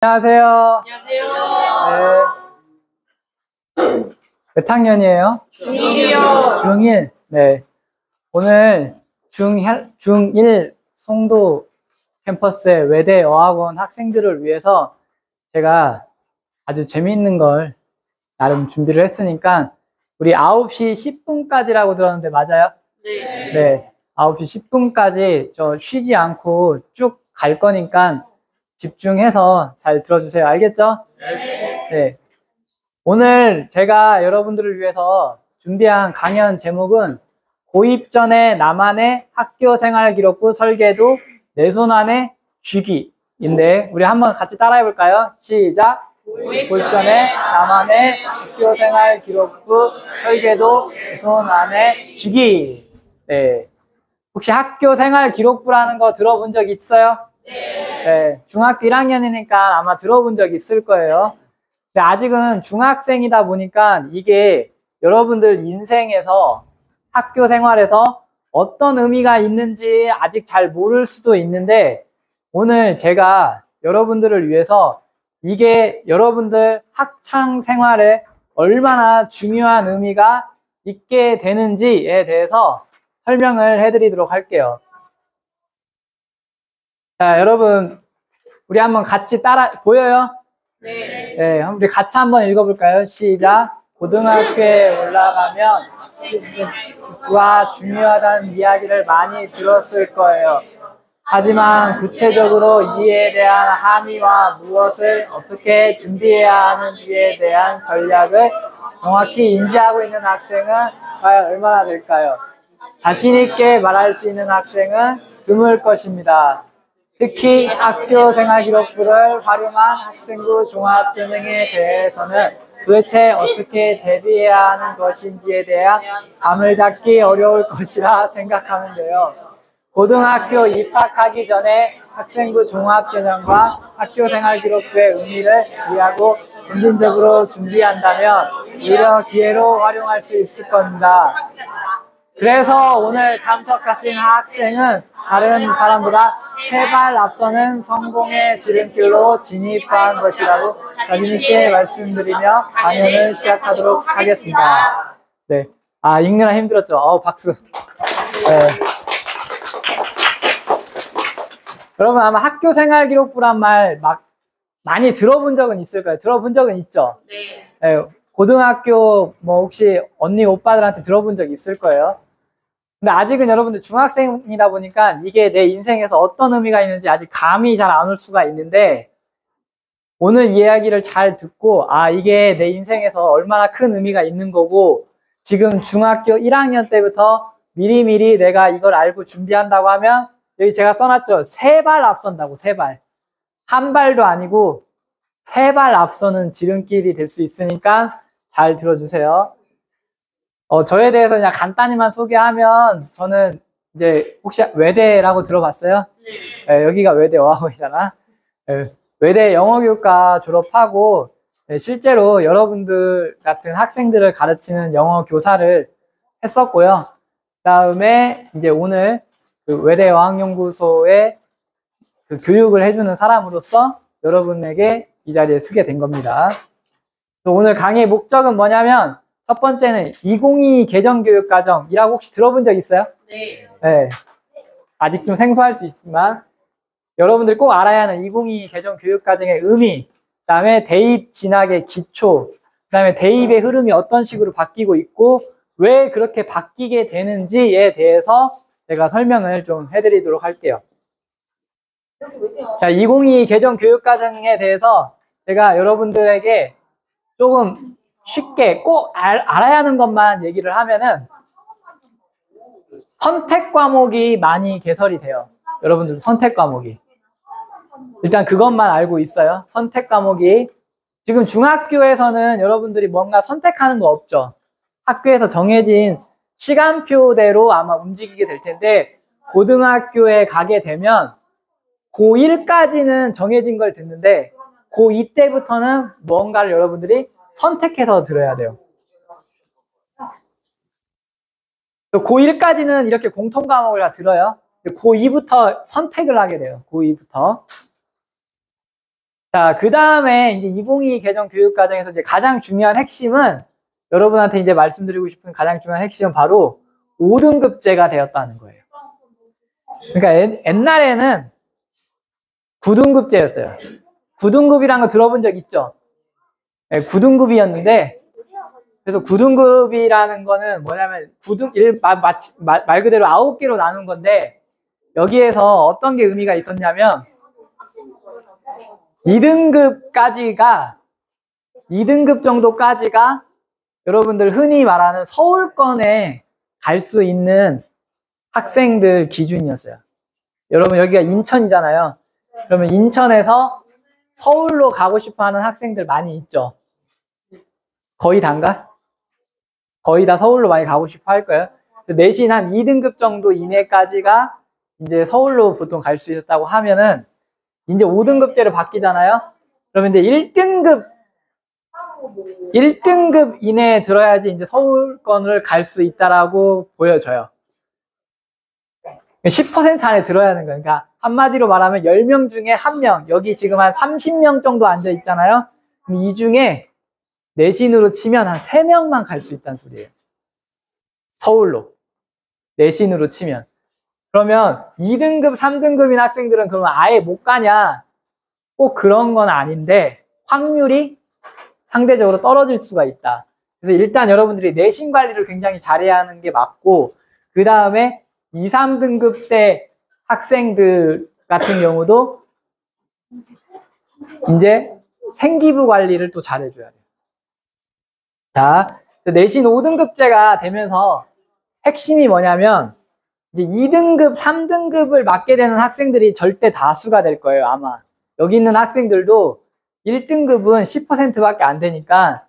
안녕하세요. 안녕하세요. 네. 몇 학년이에요? 중1이요. 중1. 네. 오늘 중1 송도 캠퍼스의 외대 어학원 학생들을 위해서 제가 아주 재미있는 걸 나름 준비를 했으니까 우리 9시 10분까지라고 들었는데 맞아요? 네. 네. 9시 10분까지 저 쉬지 않고 쭉 갈 거니까 집중해서 잘 들어주세요. 알겠죠? 네. 오늘 제가 여러분들을 위해서 준비한 강연 제목은 고입 전에 나만의 학교 생활 기록부 설계도 내 손 안에 쥐기인데 우리 한번 같이 따라해 볼까요? 시작! 고입 전에 나만의 학교 생활 기록부 설계도 내 손 안에 쥐기. 네. 혹시 학교 생활 기록부라는 거 들어본 적 있어요? 네. 중학교 1학년이니까 아마 들어본 적 있을 거예요. 근데 아직은 중학생이다 보니까 이게 여러분들 인생에서 학교 생활에서 어떤 의미가 있는지 아직 잘 모를 수도 있는데 오늘 제가 여러분들을 위해서 이게 여러분들 학창 생활에 얼마나 중요한 의미가 있게 되는지에 대해서 설명을 해드리도록 할게요. 자, 여러분 우리 한번 같이 보여요? 네. 네, 우리 같이 한번 읽어볼까요? 시작! 고등학교에 올라가면 와 중요하다는 이야기를 많이 들었을 거예요. 하지만 구체적으로 이에 대한 함의와 무엇을 어떻게 준비해야 하는지에 대한 전략을 정확히 인지하고 있는 학생은 과연 얼마나 될까요? 자신 있게 말할 수 있는 학생은 드물 것입니다. 특히 학교 생활 기록부를 활용한 학생부 종합전형에 대해서는 도대체 어떻게 대비해야 하는 것인지에 대한 감을 잡기 어려울 것이라 생각하는데요. 고등학교 입학하기 전에 학생부 종합전형과 학교 생활 기록부의 의미를 이해하고 점진적으로 준비한다면 오히려 기회로 활용할 수 있을 겁니다. 그래서 오늘 참석하신 학생은 다른 사람보다 3발 앞서는 성공의 지름길로 진입한 것이라고 자신있게 말씀드리며 강연을 시작하도록 하겠습니다. 네. 아, 읽느라 힘들었죠? 박수. 네. 여러분 아마 학교 생활 기록부란 말 많이 들어본 적은 있을 거예요. 들어본 적은 있죠? 네. 네. 고등학교 혹시 언니 오빠들한테 들어본 적 있을 거예요. 근데 아직은 여러분들 중학생이다 보니까 이게 내 인생에서 어떤 의미가 있는지 아직 감이 잘 안 올 수가 있는데 오늘 이야기를 잘 듣고 이게 내 인생에서 얼마나 큰 의미가 있는 거고 지금 중학교 1학년 때부터 미리미리 내가 이걸 알고 준비한다고 하면 여기 제가 써놨죠. 3발 앞선다고 3발. 한 발도 아니고 3발 앞서는 지름길이 될 수 있으니까 잘 들어주세요. 저에 대해서 그냥 간단히만 소개하면 저는 이제 혹시 외대라고 들어봤어요? 네, 여기가 외대 어학원이잖아. 네, 외대 영어교육과 졸업하고 실제로 여러분들 같은 학생들을 가르치는 영어 교사를 했었고요. 그다음에 이제 오늘 그 외대 어학연구소에 그 교육을 해주는 사람으로서 여러분에게 이 자리에 서게 된 겁니다. 오늘 강의의 목적은 뭐냐면 첫 번째는 2022 개정교육과정이라고 혹시 들어본 적 있어요? 네. 네. 아직 좀 생소할 수 있지만 여러분들 꼭 알아야 하는 2022 개정교육과정의 의미, 그 다음에 대입 진학의 기초, 그 다음에 대입의 흐름이 어떤 식으로 바뀌고 있고 왜 그렇게 바뀌게 되는지에 대해서 제가 설명을 좀 해드리도록 할게요. 자, 2022 개정교육과정에 대해서 제가 여러분들에게 조금 쉽게 꼭 알아야 하는 것만 얘기를 하면은 선택 과목이 많이 개설이 돼요. 여러분들 선택 과목이. 일단 그것만 알고 있어요. 선택 과목이. 지금 중학교에서는 여러분들이 뭔가 선택하는 거 없죠. 학교에서 정해진 시간표대로 아마 움직이게 될 텐데 고등학교에 가게 되면 고1까지는 정해진 걸 듣는데 고2 때부터는 뭔가를 여러분들이 선택해서 들어야 돼요. 고1까지는 이렇게 공통 과목을 다 들어요. 고2부터 선택을 하게 돼요. 고2부터. 자, 그 다음에 이제 2022 개정 교육과정에서 이제 가장 중요한 핵심은 여러분한테 이제 말씀드리고 싶은 가장 중요한 핵심은 바로 5등급제가 되었다는 거예요. 그러니까 옛날에는 9등급제였어요. 9등급이란 거 들어본 적 있죠? 네, 9등급이었는데, 그래서 9등급이라는 거는 뭐냐면, 말 그대로 9개로 나눈 건데, 여기에서 어떤 게 의미가 있었냐면, 2등급 정도까지가 여러분들 흔히 말하는 서울권에 갈 수 있는 학생들 기준이었어요. 여러분 여기가 인천이잖아요. 그러면 인천에서 서울로 가고 싶어 하는 학생들 많이 있죠. 거의 다인가? 거의 다 서울로 많이 가고 싶어 할 거예요. 내신 한 2등급 정도 이내까지가 이제 서울로 보통 갈 수 있었다고 하면은 이제 5등급제로 바뀌잖아요. 그러면 이제 1등급 이내에 들어야지 이제 서울권을 갈 수 있다라고 보여져요. 10% 안에 들어야 하는 거예요. 그러니까 한마디로 말하면 10명 중에 1명, 여기 지금 한 30명 정도 앉아 있잖아요. 그럼 이 중에 내신으로 치면 한 3명만 갈 수 있다는 소리예요. 서울로. 내신으로 치면. 그러면 2등급, 3등급인 학생들은 그러면 아예 못 가냐? 꼭 그런 건 아닌데 확률이 상대적으로 떨어질 수가 있다. 그래서 일단 여러분들이 내신 관리를 굉장히 잘해야 하는 게 맞고, 그 다음에 2, 3등급 때 학생들 같은 경우도 이제 생기부 관리를 또 잘해줘야 돼요. 자, 내신 5등급제가 되면서 핵심이 뭐냐면 이제 2등급, 3등급을 맡게 되는 학생들이 절대 다수가 될 거예요, 아마. 여기 있는 학생들도 1등급은 10%밖에 안 되니까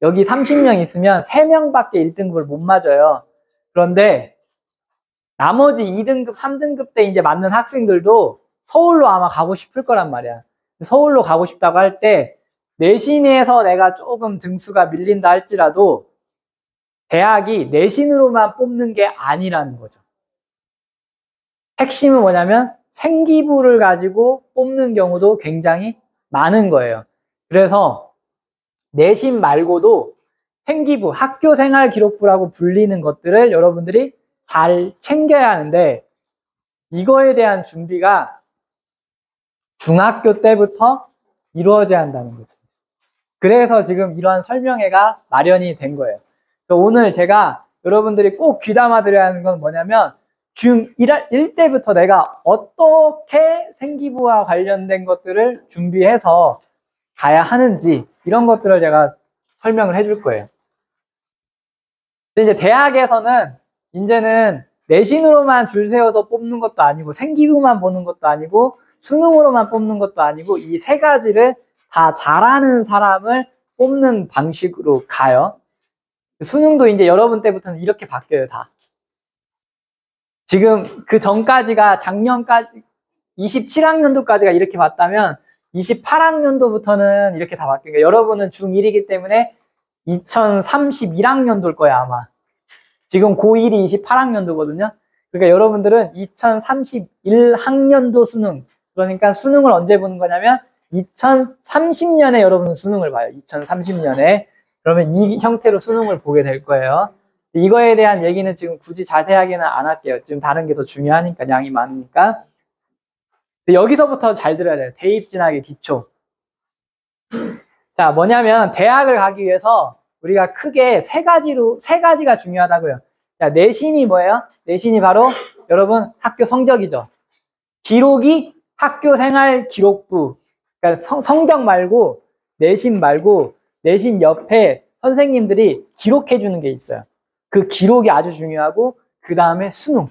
여기 30명 있으면 3명밖에 1등급을 못 맞아요. 그런데 나머지 2등급, 3등급 때 이제 맞는 학생들도 서울로 아마 가고 싶을 거란 말이야. 서울로 가고 싶다고 할 때 내신에서 내가 조금 등수가 밀린다 할지라도 대학이 내신으로만 뽑는 게 아니라는 거죠. 핵심은 뭐냐면 생기부를 가지고 뽑는 경우도 굉장히 많은 거예요. 그래서 내신 말고도 생기부, 학교생활기록부라고 불리는 것들을 여러분들이 잘 챙겨야 하는데 이거에 대한 준비가 중학교 때부터 이루어져야 한다는 거죠. 그래서 지금 이러한 설명회가 마련이 된 거예요. 그래서 오늘 제가 여러분들이 꼭 귀담아 드려야 하는 건 뭐냐면 중1 때부터 내가 어떻게 생기부와 관련된 것들을 준비해서 가야 하는지 이런 것들을 제가 설명을 해줄 거예요. 근데 이제 대학에서는 이제는 내신으로만 줄 세워서 뽑는 것도 아니고 생기부만 보는 것도 아니고 수능으로만 뽑는 것도 아니고 이 세 가지를 다 잘하는 사람을 뽑는 방식으로 가요. 수능도 이제 여러분 때부터는 이렇게 바뀌어요, 다. 지금 그 전까지가 작년까지 27학년도까지가 이렇게 봤다면 28학년도부터는 이렇게 다 바뀌어요. 여러분은 중1이기 때문에 2031학년도일 거예요, 아마. 지금 고1이 28학년도거든요. 그러니까 여러분들은 2031학년도 수능, 그러니까 수능을 언제 보는 거냐면 2030년에 여러분은 수능을 봐요. 2030년에. 그러면 이 형태로 수능을 보게 될 거예요. 이거에 대한 얘기는 지금 굳이 자세하게는 안 할게요. 지금 다른 게 더 중요하니까, 양이 많으니까. 여기서부터 잘 들어야 돼요. 대입 진학의 기초. 자, 뭐냐면 대학을 가기 위해서 우리가 크게 세 가지가 중요하다고요. 자, 내신이 뭐예요? 내신이 바로 여러분 학교 성적이죠. 기록이 학교생활기록부. 그러니까 성적 말고 내신 말고 내신 옆에 선생님들이 기록해 주는 게 있어요. 그 기록이 아주 중요하고 그 다음에 수능.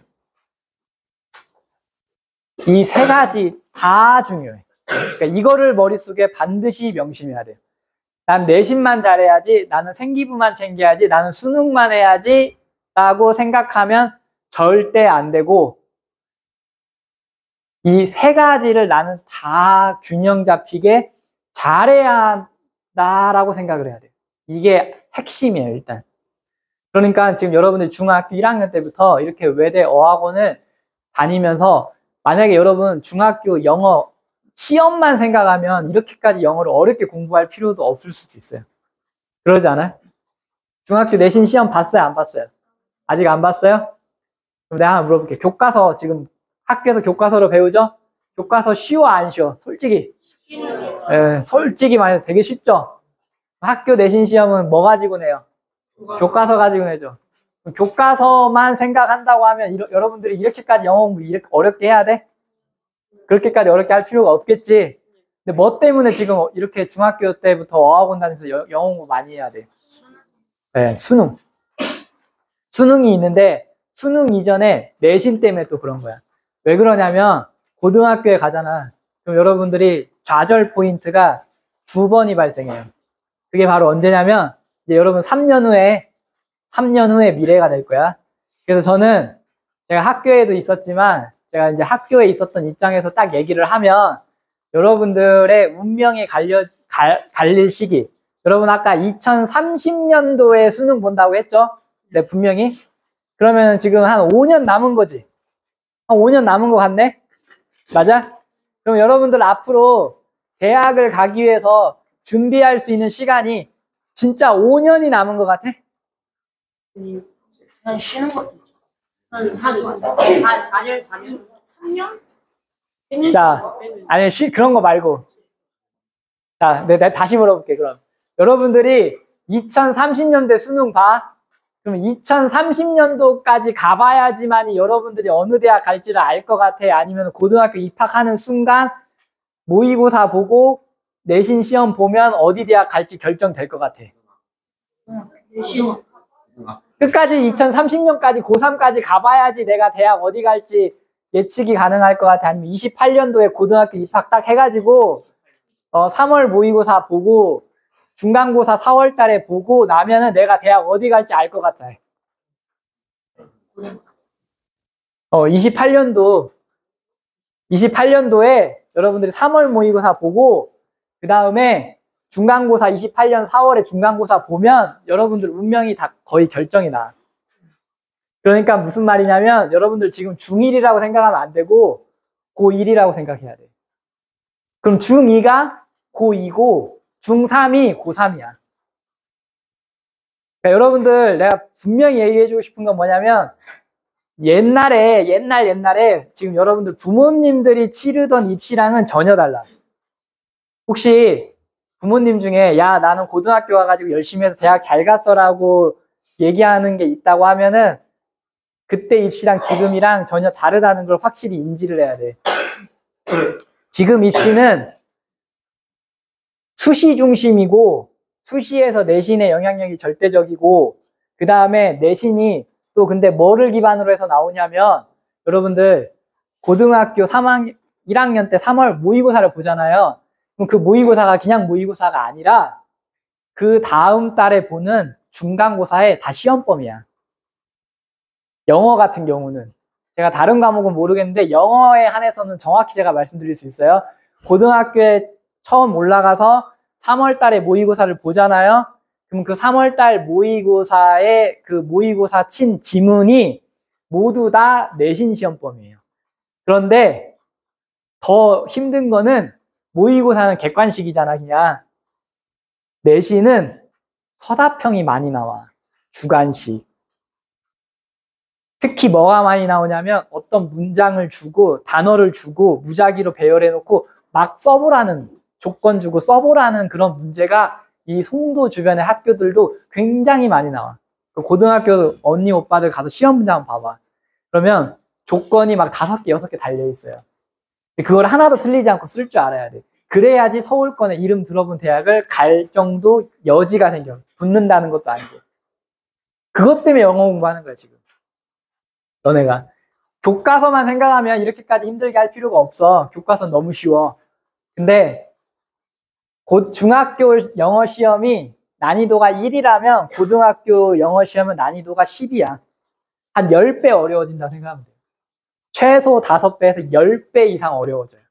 이 세 가지 다 중요해. 그러니까 이거를 머릿속에 반드시 명심해야 돼요. 난 내신만 잘해야지, 나는 생기부만 챙겨야지, 나는 수능만 해야지 라고 생각하면 절대 안 되고 이 세 가지를 나는 다 균형 잡히게 잘해야 한다라고 생각을 해야 돼요. 이게 핵심이에요, 일단. 그러니까 지금 여러분들 중학교 1학년 때부터 이렇게 외대 어학원을 다니면서 만약에 여러분 중학교 영어 시험만 생각하면 이렇게까지 영어를 어렵게 공부할 필요도 없을 수도 있어요. 그러지 않아요? 중학교 내신 시험 봤어요? 안 봤어요? 아직 안 봤어요? 그럼 내가 하나 물어볼게요. 교과서 지금 학교에서 교과서로 배우죠? 교과서 쉬워 안 쉬워? 솔직히. 솔직히 말해서 되게 쉽죠? 학교 내신 시험은 뭐 가지고 내요? 교과서 가지고 내죠. 교과서만 생각한다고 하면 여러분들이 이렇게까지 영어 공부 이렇게 어렵게 해야 돼? 그렇게까지 어렵게 할 필요가 없겠지. 근데 뭐 때문에 지금 이렇게 중학교 때부터 어학원 다니면서 영어 공부 많이 해야 돼? 네, 수능. 수능이 있는데 수능 이전에 내신 때문에 또 그런 거야. 왜 그러냐면 고등학교에 가잖아. 그럼 여러분들이 좌절 포인트가 2번이 발생해요. 그게 바로 언제냐면 이제 여러분 3년 후에 미래가 될 거야. 그래서 저는 제가 학교에도 있었지만 제가 이제 학교에 있었던 입장에서 딱 얘기를 하면 여러분들의 운명이 갈릴 시기. 여러분 아까 2030년도에 수능 본다고 했죠? 네, 분명히. 그러면 지금 한 5년 남은 거지. 한 5년 남은 거 같네? 맞아? 그럼 여러분들 앞으로 대학을 가기 위해서 준비할 수 있는 시간이 진짜 5년이 남은 것 같아? 난 쉬는 것도 있죠. 한 4년? 3년? 자, 아니, 그런 거 말고. 자, 내가 다시 물어볼게, 그럼. 여러분들이 2030년대 수능 봐? 그럼 2030년도까지 가봐야지만이 여러분들이 어느 대학 갈지를 알 것 같아? 아니면 고등학교 입학하는 순간 모의고사 보고 내신 시험 보면 어디 대학 갈지 결정될 것 같아? 끝까지 2030년까지 고3까지 가봐야지 내가 대학 어디 갈지 예측이 가능할 것 같아? 아니면 28년도에 고등학교 입학 딱 해가지고 3월 모의고사 보고 중간고사 4월 달에 보고 나면은 내가 대학 어디 갈지 알 것 같아. 28년도에 여러분들이 3월 모의고사 보고 그 다음에 중간고사 28년 4월에 중간고사 보면 여러분들 운명이 다 거의 결정이 나. 그러니까 무슨 말이냐면 여러분들 지금 중1이라고 생각하면 안 되고 고1이라고 생각해야 돼. 그럼 중2가 고2고 중3이 고3이야. 그러니까 여러분들 내가 분명히 얘기해주고 싶은 건 뭐냐면 옛날에 지금 여러분들 부모님들이 치르던 입시랑은 전혀 달라. 혹시 부모님 중에 야 나는 고등학교 와가지고 열심히 해서 대학 잘 갔어라고 얘기하는 게 있다고 하면은 그때 입시랑 지금이랑 전혀 다르다는 걸 확실히 인지를 해야 돼. 지금 입시는 수시 중심이고 수시에서 내신의 영향력이 절대적이고 그 다음에 내신이 또 근데 뭐를 기반으로 해서 나오냐면 여러분들 고등학교 1학년 때 3월 모의고사를 보잖아요. 그럼 그 모의고사가 그냥 모의고사가 아니라 그 다음 달에 보는 중간고사에 다 시험범이야. 영어 같은 경우는 제가 다른 과목은 모르겠는데 영어에 한해서는 정확히 제가 말씀드릴 수 있어요. 고등학교에 처음 올라가서 3월 달에 모의고사를 보잖아요. 그럼 그 3월 달 모의고사에 그 모의고사 친 지문이 모두 다 내신 시험범이에요. 그런데 더 힘든 거는 모의고사는 객관식이잖아, 그냥. 내신은 서답형이 많이 나와. 주관식. 특히 뭐가 많이 나오냐면 어떤 문장을 주고 단어를 주고 무작위로 배열해 놓고 막 써보라는 조건 주고 써보라는 그런 문제가 이 송도 주변의 학교들도 굉장히 많이 나와. 고등학교 언니 오빠들 가서 시험 문제 한번 봐봐. 그러면 조건이 막 5개, 6개 달려 있어요. 그걸 하나도 틀리지 않고 쓸 줄 알아야 돼. 그래야지 서울권에 이름 들어본 대학을 갈 정도 여지가 생겨. 붙는다는 것도 아니고. 그것 때문에 영어 공부하는 거야, 지금. 너네가. 교과서만 생각하면 이렇게까지 힘들게 할 필요가 없어. 교과서는 너무 쉬워. 근데 곧 중학교 영어 시험이 난이도가 1이라면 고등학교 영어 시험은 난이도가 10이야. 한 10배 어려워진다 생각하면 돼요. 최소 5배에서 10배 이상 어려워져요.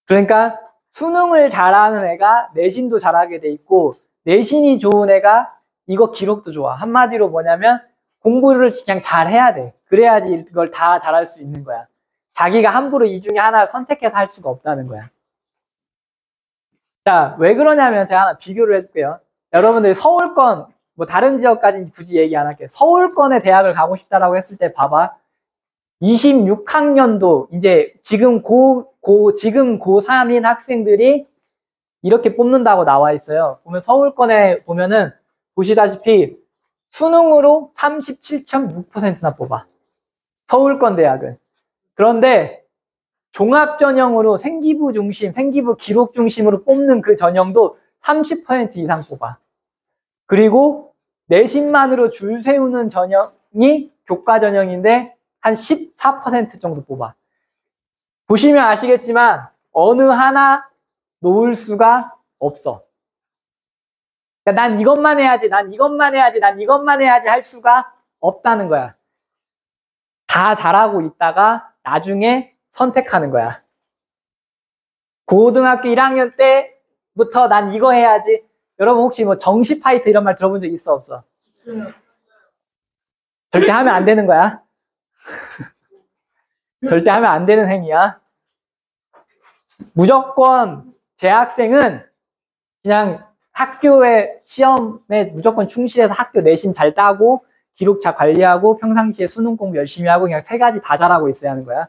그러니까 수능을 잘하는 애가 내신도 잘하게 돼 있고 내신이 좋은 애가 이거 기록도 좋아. 한마디로 뭐냐면 공부를 그냥 잘해야 돼. 그래야지 이걸 다 잘할 수 있는 거야. 자기가 함부로 이 중에 하나를 선택해서 할 수가 없다는 거야. 자, 왜 그러냐면 제가 하나 비교를 해줄게요. 여러분들이 서울권, 뭐 다른 지역까지는 굳이 얘기 안 할게요. 서울권의 대학을 가고 싶다라고 했을 때 봐봐. 26학년도 이제 지금 지금 고3인 학생들이 이렇게 뽑는다고 나와 있어요. 보면 서울권에 보면은 보시다시피 수능으로 37.6%나 뽑아. 서울권 대학은. 그런데 종합전형으로 생기부 중심, 생기부 기록 중심으로 뽑는 그 전형도 30% 이상 뽑아. 그리고 내신만으로 줄 세우는 전형이 교과 전형인데 한 14% 정도 뽑아. 보시면 아시겠지만 어느 하나 놓을 수가 없어. 그러니까 난 이것만 해야지, 난 이것만 해야지, 난 이것만 해야지 할 수가 없다는 거야. 다 잘하고 있다가 나중에 선택하는 거야. 고등학교 1학년 때부터 난 이거 해야지. 여러분 혹시 뭐 정시 파이트 이런 말 들어본 적 있어 없어? 절대 하면 안 되는 거야. 절대 하면 안 되는 행위야. 무조건 재학생은 그냥 학교의 시험에 무조건 충실해서 학교 내신 잘 따고 기록 잘 관리하고 평상시에 수능 공부 열심히 하고 그냥 3가지 다 잘하고 있어야 하는 거야.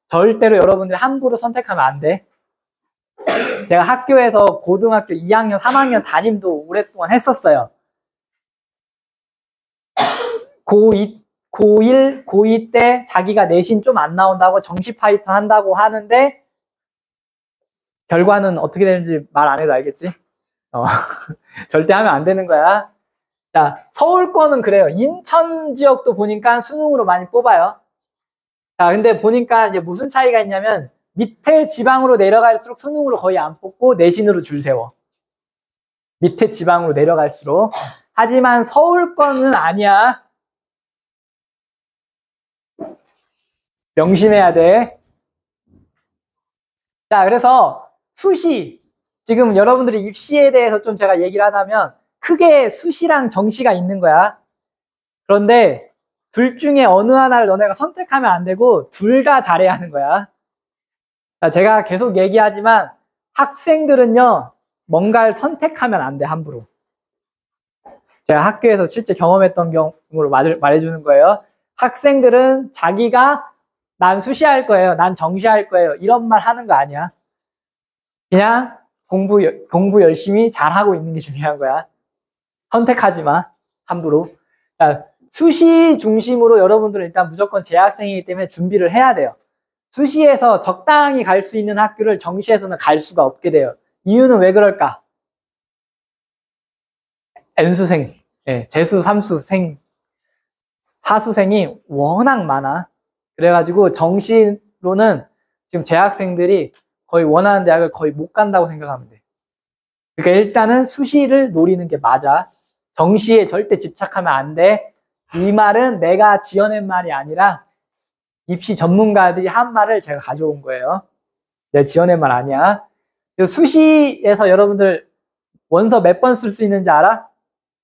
절대로 여러분들 함부로 선택하면 안 돼. 제가 학교에서 고등학교 2학년, 3학년 담임도 오랫동안 했었어요. 고1, 고2 때 자기가 내신 좀 안 나온다고 정시 파이트 한다고 하는데 결과는 어떻게 되는지 말 안 해도 알겠지? 절대 하면 안 되는 거야. 자, 서울권은 그래요. 인천 지역도 보니까 수능으로 많이 뽑아요. 자, 근데 보니까 이제 무슨 차이가 있냐면 밑에 지방으로 내려갈수록 수능으로 거의 안 뽑고 내신으로 줄 세워. 밑에 지방으로 내려갈수록. 하지만 서울권은 아니야. 명심해야 돼. 자, 그래서 수시. 지금 여러분들이 입시에 대해서 좀 제가 얘기를 하자면 크게 수시랑 정시가 있는 거야. 그런데 둘 중에 어느 하나를 너네가 선택하면 안 되고 둘 다 잘해야 하는 거야. 자, 제가 계속 얘기하지만 학생들은요, 뭔가를 선택하면 안 돼, 함부로. 제가 학교에서 실제 경험했던 경우로 말해주는 거예요. 학생들은 자기가 난 수시할 거예요, 난 정시할 거예요, 이런 말 하는 거 아니야. 그냥 공부 열심히 잘하고 있는 게 중요한 거야. 선택하지 마, 함부로. 자, 수시 중심으로 여러분들은 일단 무조건 재학생이기 때문에 준비를 해야 돼요. 수시에서 적당히 갈 수 있는 학교를 정시에서는 갈 수가 없게 돼요. 이유는 왜 그럴까? N수생, 재수, 삼수생, 사수생이 워낙 많아. 그래가지고 정시로는 지금 재학생들이 거의 원하는 대학을 거의 못 간다고 생각하면 돼. 그러니까 일단은 수시를 노리는 게 맞아. 정시에 절대 집착하면 안 돼. 이 말은 내가 지어낸 말이 아니라 입시 전문가들이 한 말을 제가 가져온 거예요. 내가 지어낸 말 아니야. 수시에서 여러분들 원서 몇 번 쓸 수 있는지 알아?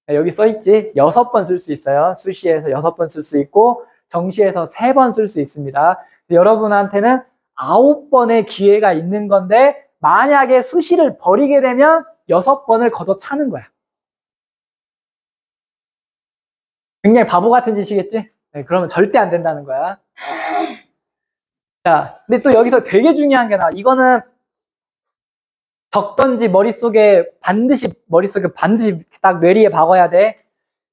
여기 써있지? 6번 쓸 수 있어요. 수시에서 6번 쓸 수 있고 정시에서 3번 쓸 수 있습니다. 여러분한테는 9번의 기회가 있는 건데 만약에 수시를 버리게 되면 6번을 걷어차는 거야. 굉장히 바보 같은 짓이겠지? 네, 그러면 절대 안 된다는 거야. 자, 근데 또 여기서 되게 중요한 게 나와. 이거는 적던지 머릿속에 반드시 딱 뇌리에 박아야 돼.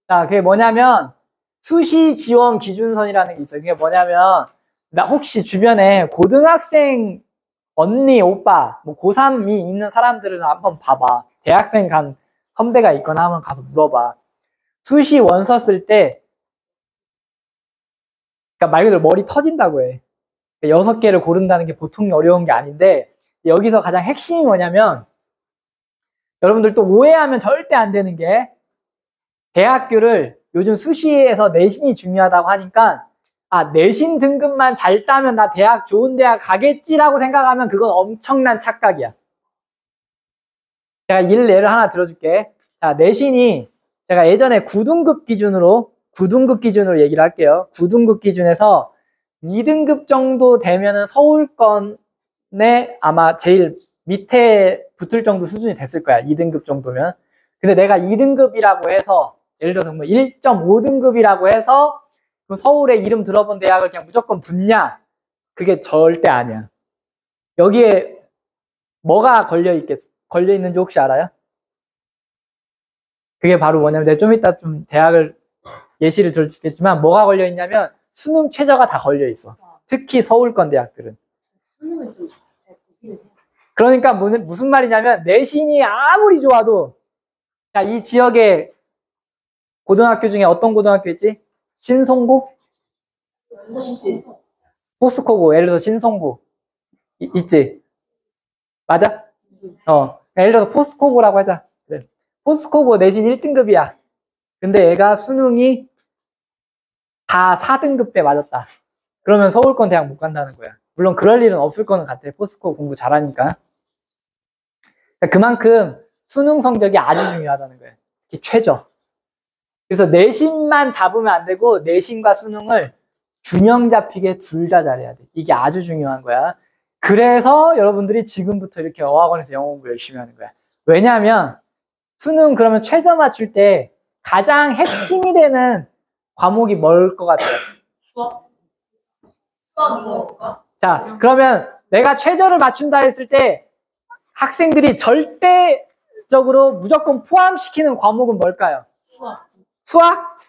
자, 그게 뭐냐면 수시 지원 기준선이라는 게 있어요. 그게 뭐냐면 나 혹시 주변에 고등학생 언니, 오빠, 뭐 고3이 있는 사람들은 한번 봐봐. 대학생 간 선배가 있거나 한번 가서 물어봐. 수시 원서 쓸 때 그러니까 말 그대로 머리 터진다고 해. 6개를 고른다는 게 보통 어려운 게 아닌데 여기서 가장 핵심이 뭐냐면 여러분들 또 오해하면 절대 안 되는 게 대학교를 요즘 수시에서 내신이 중요하다고 하니까 내신 등급만 잘 따면 나 대학 좋은 대학 가겠지라고 생각하면 그건 엄청난 착각이야. 제가 예를 하나 들어줄게. 자, 내신이 제가 예전에 9등급 기준으로 얘기를 할게요. 9등급 기준에서 2등급 정도 되면은 서울권에 아마 제일 밑에 붙을 정도 수준이 됐을 거야. 2등급 정도면. 근데 내가 2등급이라고 해서 예를 들어서 뭐 1.5등급이라고 해서 그럼 서울에 이름 들어본 대학을 그냥 무조건 붙냐? 그게 절대 아니야. 여기에 뭐가 걸려 있는지 혹시 알아요? 그게 바로 뭐냐면 내가 좀 이따 좀 대학을 예시를 들겠지만 뭐가 걸려 있냐면 수능 최저가 다 걸려 있어. 특히 서울권 대학들은. 수능은 좀 잘 보기는 해. 그러니까 무슨 말이냐면 내신이 아무리 좋아도 자, 이 지역의 고등학교 중에 어떤 고등학교 있지? 신송고? 포스코고. 예를 들어서 신송고 있지? 맞아? 예를 들어서 포스코고라고 하자. 그래. 포스코고 내신 1등급이야. 근데 얘가 수능이 다 4등급 때 맞았다. 그러면 서울권 대학 못 간다는 거야. 물론 그럴 일은 없을 거는 같아. 포스코 공부 잘하니까. 그만큼 수능 성적이 아주 중요하다는 거야. 특히 최저. 그래서 내신만 잡으면 안 되고 내신과 수능을 균형 잡히게 둘 다 잘해야 돼. 이게 아주 중요한 거야. 그래서 여러분들이 지금부터 이렇게 어학원에서 영어 공부 열심히 하는 거야. 왜냐하면 수능 그러면 최저 맞출 때 가장 핵심이 되는 과목이 뭘 것 같아요? 수학? 수학 이거 볼까? 자, 그러면 내가 최저를 맞춘다 했을 때 학생들이 절대적으로 무조건 포함시키는 과목은 뭘까요? 수학. 수학?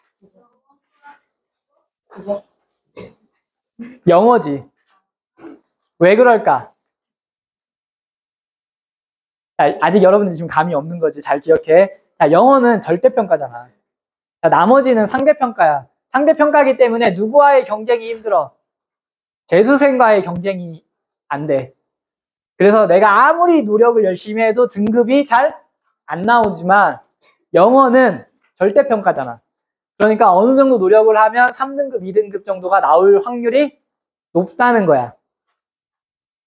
그거? 영어지. 왜 그럴까? 자, 아직 여러분들 지금 감이 없는 거지. 잘 기억해. 자, 영어는 절대평가잖아. 자, 나머지는 상대평가야. 상대평가이기 때문에 누구와의 경쟁이 힘들어? 재수생과의 경쟁이 안 돼. 그래서 내가 아무리 노력을 열심히 해도 등급이 잘 안 나오지만 영어는 절대평가잖아. 그러니까 어느 정도 노력을 하면 3등급, 2등급 정도가 나올 확률이 높다는 거야.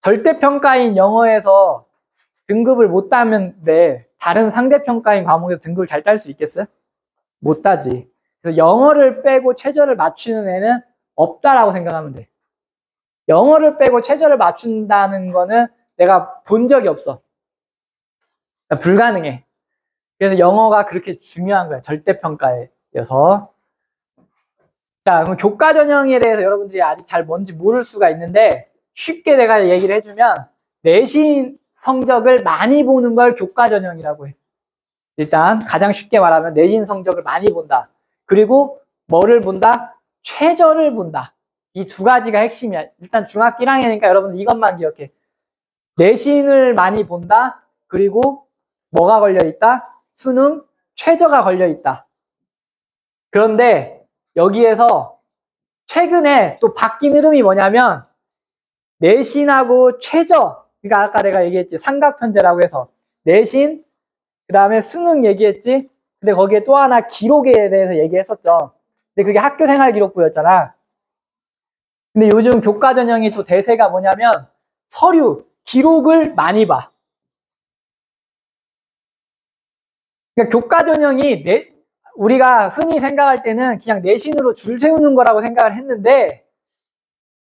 절대평가인 영어에서 등급을 못 따면 돼. 다른 상대평가인 과목에서 등급을 잘 딸 수 있겠어요? 못 따지. 그래서 영어를 빼고 최저를 맞추는 애는 없다라고 생각하면 돼. 영어를 빼고 최저를 맞춘다는 거는 내가 본 적이 없어. 그러니까 불가능해. 그래서 영어가 그렇게 중요한 거야. 절대평가에서. 자, 그럼 교과 전형에 대해서 여러분들이 아직 잘 뭔지 모를 수가 있는데 쉽게 내가 얘기를 해주면 내신 성적을 많이 보는 걸 교과 전형이라고 해. 일단 가장 쉽게 말하면 내신 성적을 많이 본다. 그리고 뭐를 본다? 최저를 본다. 이 두 가지가 핵심이야. 일단 중학교 1학년이니까 여러분들 이것만 기억해. 내신을 많이 본다. 그리고 뭐가 걸려있다? 수능 최저가 걸려있다. 그런데 여기에서 최근에 또 바뀐 흐름이 뭐냐면 내신하고 최저, 그러니까 아까 내가 얘기했지. 삼각편제라고 해서 내신, 그 다음에 수능 얘기했지. 근데 거기에 또 하나 기록에 대해서 얘기했었죠. 근데 그게 학교생활기록부였잖아. 근데 요즘 교과 전형이 또 대세가 뭐냐면 서류, 기록을 많이 봐. 그러니까 교과 전형이 우리가 흔히 생각할 때는 그냥 내신으로 줄 세우는 거라고 생각을 했는데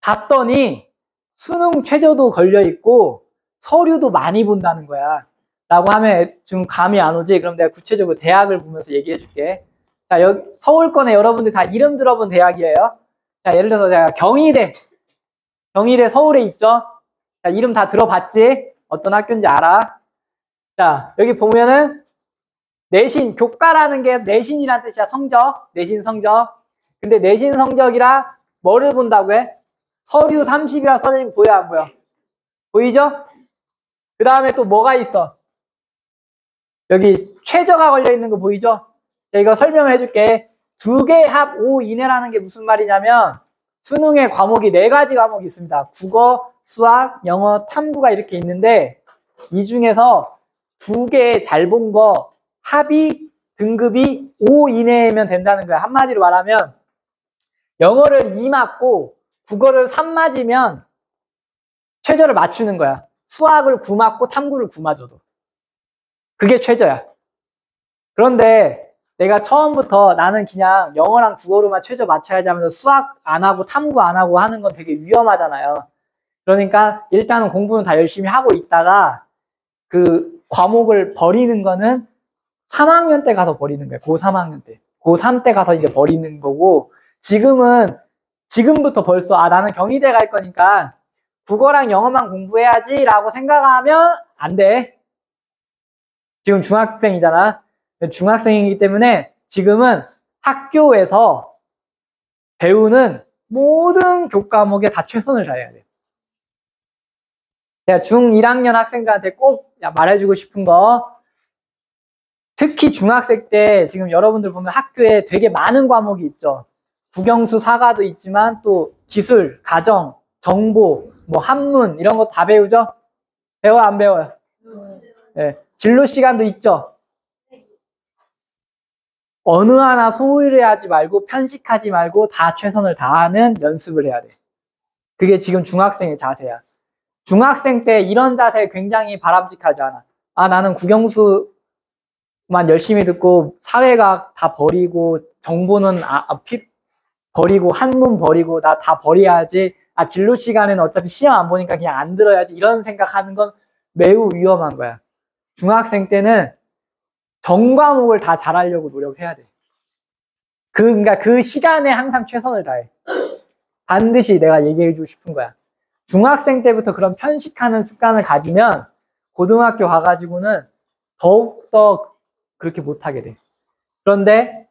봤더니 수능 최저도 걸려있고 서류도 많이 본다는 거야. 라고 하면 좀 감이 안 오지? 그럼 내가 구체적으로 대학을 보면서 얘기해 줄게. 자, 여기 서울권에 여러분들 다 이름 들어본 대학이에요. 자, 예를 들어서 제가 경희대 서울에 있죠? 자, 이름 다 들어봤지? 어떤 학교인지 알아? 자, 여기 보면은 내신, 교과라는 게 내신이란 뜻이야. 성적, 내신 성적. 근데 내신 성적이라 뭐를 본다고 해? 서류 30이라 써진 거 보여 안 보여? 보이죠? 그 다음에 또 뭐가 있어? 여기 최저가 걸려있는 거 보이죠? 자, 이거 설명을 해줄게. 2개 합 5 이내라는 게 무슨 말이냐면 수능의 과목이 4가지 과목이 있습니다. 국어, 수학, 영어, 탐구가 이렇게 있는데 이 중에서 2개 잘 본 거 합이 등급이 5 이내면 된다는 거야. 한마디로 말하면 영어를 2 맞고 국어를 3 맞으면 최저를 맞추는 거야. 수학을 9 맞고 탐구를 9 맞아도. 그게 최저야. 그런데 내가 처음부터 나는 그냥 영어랑 국어로만 최저 맞춰야지 하면서 수학 안 하고 탐구 안 하고 하는 건 되게 위험하잖아요. 그러니까 일단은 공부는 다 열심히 하고 있다가 그 과목을 버리는 거는 3학년 때 가서 버리는 거예요. 고 3학년 때. 고3 때 가서 이제 버리는 거고, 지금부터 벌써, 나는 경희대 갈 거니까 국어랑 영어만 공부해야지 라고 생각하면 안 돼. 지금 중학생이잖아. 중학생이기 때문에 지금은 학교에서 배우는 모든 교과목에 다 최선을 다해야 돼. 제가 중1학년 학생들한테 꼭 말해주고 싶은 거, 특히 중학생 때 지금 여러분들 보면 학교에 되게 많은 과목이 있죠. 국영수, 사과도 있지만 또 기술, 가정, 정보, 뭐 한문 이런 거 다 배우죠? 배워요, 안 배워요? 네. 진로 시간도 있죠? 어느 하나 소홀히 하지 말고 편식하지 말고 다 최선을 다하는 연습을 해야 돼. 그게 지금 중학생의 자세야. 중학생 때 이런 자세 굉장히 바람직하지 않아. 나는 국영수만 열심히 듣고 사회학 다 버리고 정보는 버리고 한문 버리고 나 다 버려야지. 진로 시간에는 어차피 시험 안 보니까 그냥 안 들어야지. 이런 생각하는 건 매우 위험한 거야. 중학생 때는 전 과목을 다 잘하려고 노력해야 돼. 그러니까 그 시간에 항상 최선을 다해. 반드시 내가 얘기해주고 싶은 거야. 중학생 때부터 그런 편식하는 습관을 가지면 고등학교 가가지고는 더욱더 그렇게 못하게 돼. 그런데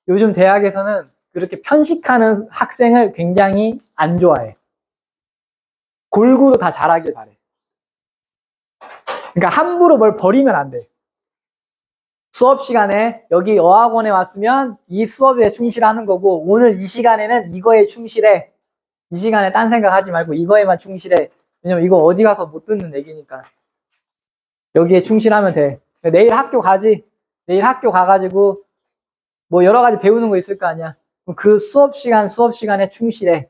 요즘 대학에서는 그렇게 편식하는 학생을 굉장히 안 좋아해. 골고루 다 잘하길 바래. 그러니까 함부로 뭘 버리면 안 돼. 수업 시간에 여기 어학원에 왔으면 이 수업에 충실하는 거고, 오늘 이 시간에는 이거에 충실해. 이 시간에 딴 생각하지 말고 이거에만 충실해. 왜냐면 이거 어디 가서 못 듣는 얘기니까. 여기에 충실하면 돼. 내일 학교 가지. 내일 학교 가가지고 뭐 여러 가지 배우는 거 있을 거 아니야. 그 수업 시간에 충실해.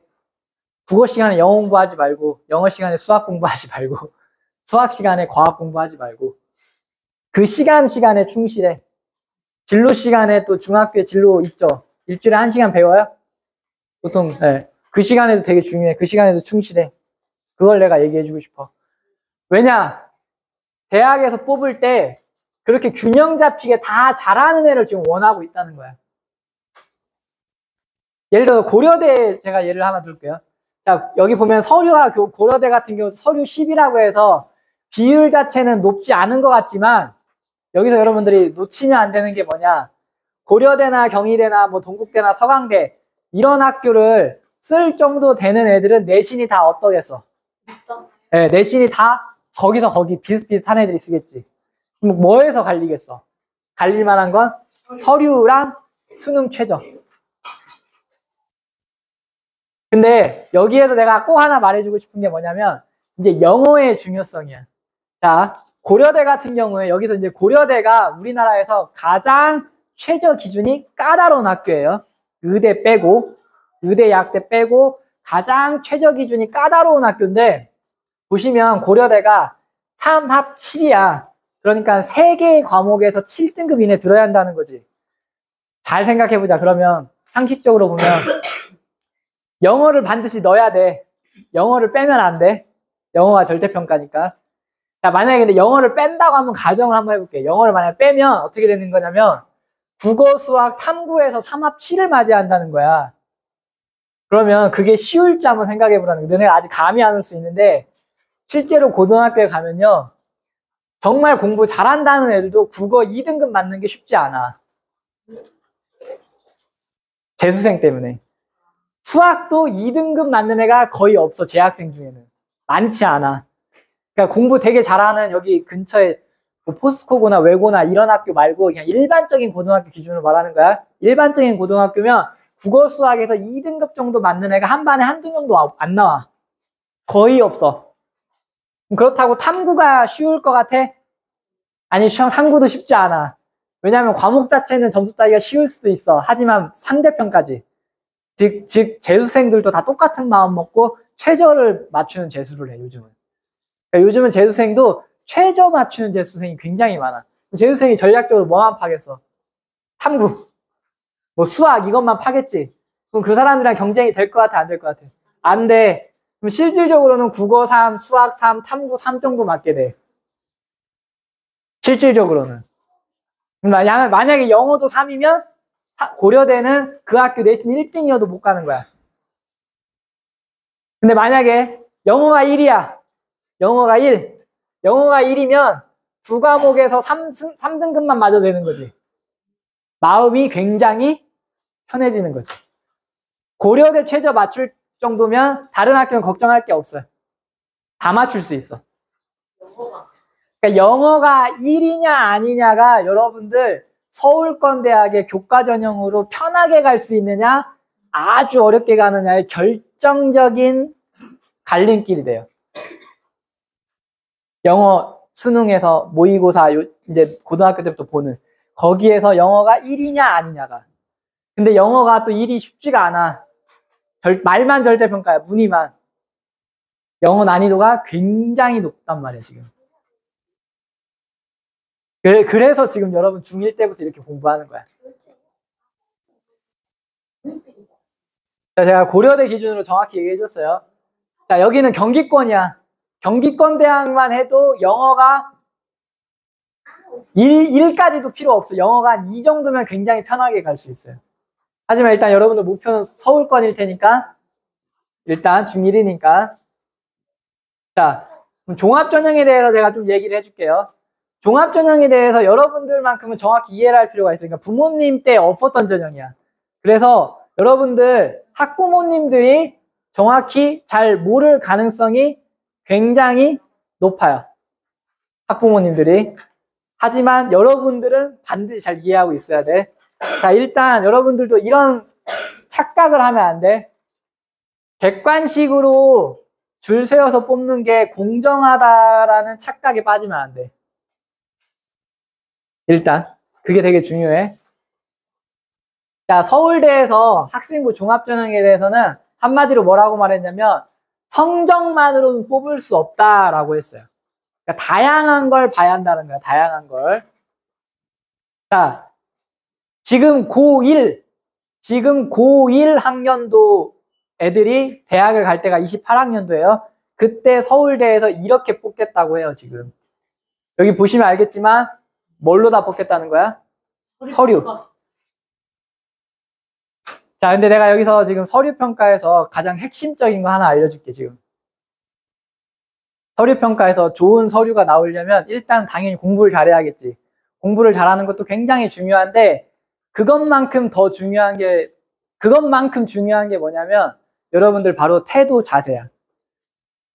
국어 시간에 영어 공부하지 말고, 영어 시간에 수학 공부하지 말고, 수학 시간에 과학 공부하지 말고, 그 시간에 충실해. 진로 시간에 또 중학교에 진로 있죠. 일주일에 1시간 배워요? 보통, 네. 그 시간에도 되게 중요해. 그 시간에도 충실해. 그걸 내가 얘기해주고 싶어. 왜냐? 대학에서 뽑을 때 그렇게 균형 잡히게 다 잘하는 애를 지금 원하고 있다는 거야. 예를 들어 고려대 제가 예를 하나 들게요. 자, 여기 보면 서류가 고려대 같은 경우 서류 10이라고 해서 비율 자체는 높지 않은 것 같지만, 여기서 여러분들이 놓치면 안 되는 게 뭐냐, 고려대나 경희대나 뭐 동국대나 서강대 이런 학교를 쓸 정도 되는 애들은 내신이 다 어떠겠어? 네, 내신이 다 거기서 거기 비슷비슷한 애들이 쓰겠지. 그럼 뭐에서 갈리겠어? 갈릴 만한 건 서류랑 수능 최저. 근데 여기에서 내가 꼭 하나 말해주고 싶은 게 뭐냐면, 이제 영어의 중요성이야. 자, 고려대 같은 경우에 여기서 이제 고려대가 우리나라에서 가장 최저 기준이 까다로운 학교예요. 의대 빼고, 의대 약대 빼고 가장 최저 기준이 까다로운 학교인데, 보시면 고려대가 3합 7이야. 그러니까 3개의 과목에서 7등급 이내 들어야 한다는 거지. 잘 생각해보자. 그러면 상식적으로 보면 영어를 반드시 넣어야 돼. 영어를 빼면 안 돼. 영어가 절대평가니까. 자, 만약에 근데 영어를 뺀다고 한번 가정을 한번 해볼게. 영어를 만약에 빼면 어떻게 되는 거냐면, 국어, 수학, 탐구에서 3합 7을 맞이해야 한다는 거야. 그러면 그게 쉬울지 한번 생각해보라는 거야. 너네가 아직 감이 안 올 수 있는데, 실제로 고등학교에 가면요, 정말 공부 잘한다는 애들도 국어 2등급 맞는 게 쉽지 않아. 재수생 때문에. 수학도 2등급 맞는 애가 거의 없어. 재학생 중에는 많지 않아. 그러니까 공부 되게 잘하는 여기 근처에 뭐 포스코고나 외고나 이런 학교 말고 그냥 일반적인 고등학교 기준으로 말하는 거야. 일반적인 고등학교면 국어 수학에서 2등급 정도 맞는 애가 한 반에 한두 명도 안 나와. 거의 없어. 그렇다고 탐구가 쉬울 것 같아? 아니, 탐구도 쉽지 않아. 왜냐하면 과목 자체는 점수 따기가 쉬울 수도 있어. 하지만 상대평가지. 즉 재수생들도 다 똑같은 마음 먹고 최저를 맞추는 재수를 해, 요즘은. 그러니까 요즘은 재수생도 최저 맞추는 재수생이 굉장히 많아. 재수생이 전략적으로 뭐만 파겠어? 탐구, 뭐 수학 이것만 파겠지. 그럼 그 사람들이랑 경쟁이 될 것 같아, 안 될 것 같아? 안 돼. 그럼 실질적으로는 국어 3, 수학 3, 탐구 3 정도 맞게 돼. 실질적으로는. 만약에 영어도 3이면 고려대는 그 학교 내신 1등이어도 못 가는 거야. 근데 만약에 영어가 1이야. 영어가 1. 영어가 1이면 두 과목에서 3등급만 맞아도 되는 거지. 마음이 굉장히 편해지는 거지. 고려대 최저 맞출 정도면 다른 학교는 걱정할 게 없어요. 다 맞출 수 있어. 그러니까 영어가 1이냐 아니냐가 여러분들 서울권대학의 교과 전형으로 편하게 갈 수 있느냐 아주 어렵게 가느냐의 결정적인 갈림길이 돼요. 영어 수능에서 모의고사 이제 고등학교 때부터 보는 거기에서 영어가 1이냐 아니냐가. 근데 영어가 또 1이 쉽지가 않아. 말만 절대평가야. 문의만. 영어 난이도가 굉장히 높단 말이야 지금. 그래서 지금 여러분 중1 때부터 이렇게 공부하는 거야. 자, 제가 고려대 기준으로 정확히 얘기해 줬어요. 자, 여기는 경기권이야. 경기권 대학만 해도 영어가 1까지도 필요 없어. 영어가 한 2 정도면 굉장히 편하게 갈 수 있어요. 하지만 일단 여러분들 목표는 서울권일 테니까 일단 중1이니까 자, 그럼 종합전형에 대해서 제가 좀 얘기를 해줄게요. 종합전형에 대해서 여러분들만큼은 정확히 이해를 할 필요가 있으니까 부모님 때 없었던 전형이야. 그래서 여러분들 학부모님들이 정확히 잘 모를 가능성이 굉장히 높아요. 학부모님들이. 하지만 여러분들은 반드시 잘 이해하고 있어야 돼. 자, 일단 여러분들도 이런 착각을 하면 안 돼. 객관식으로 줄 세워서 뽑는 게 공정하다라는 착각에 빠지면 안 돼. 일단 그게 되게 중요해. 자, 서울대에서 학생부 종합전형에 대해서는 한마디로 뭐라고 말했냐면 성적만으로는 뽑을 수 없다라고 했어요. 그러니까 다양한 걸 봐야 한다는 거야. 다양한 걸. 자, 지금 고1 학년도 애들이 대학을 갈 때가 28학년도예요. 그때 서울대에서 이렇게 뽑겠다고 해요. 지금 여기 보시면 알겠지만 뭘로 다 뽑겠다는 거야? 서류. 자, 근데 내가 여기서 지금 서류 평가에서 가장 핵심적인 거 하나 알려줄게. 지금 서류 평가에서 좋은 서류가 나오려면 일단 당연히 공부를 잘해야겠지. 공부를 잘하는 것도 굉장히 중요한데 그것만큼 중요한 게 뭐냐면 여러분들 바로 태도 자세야.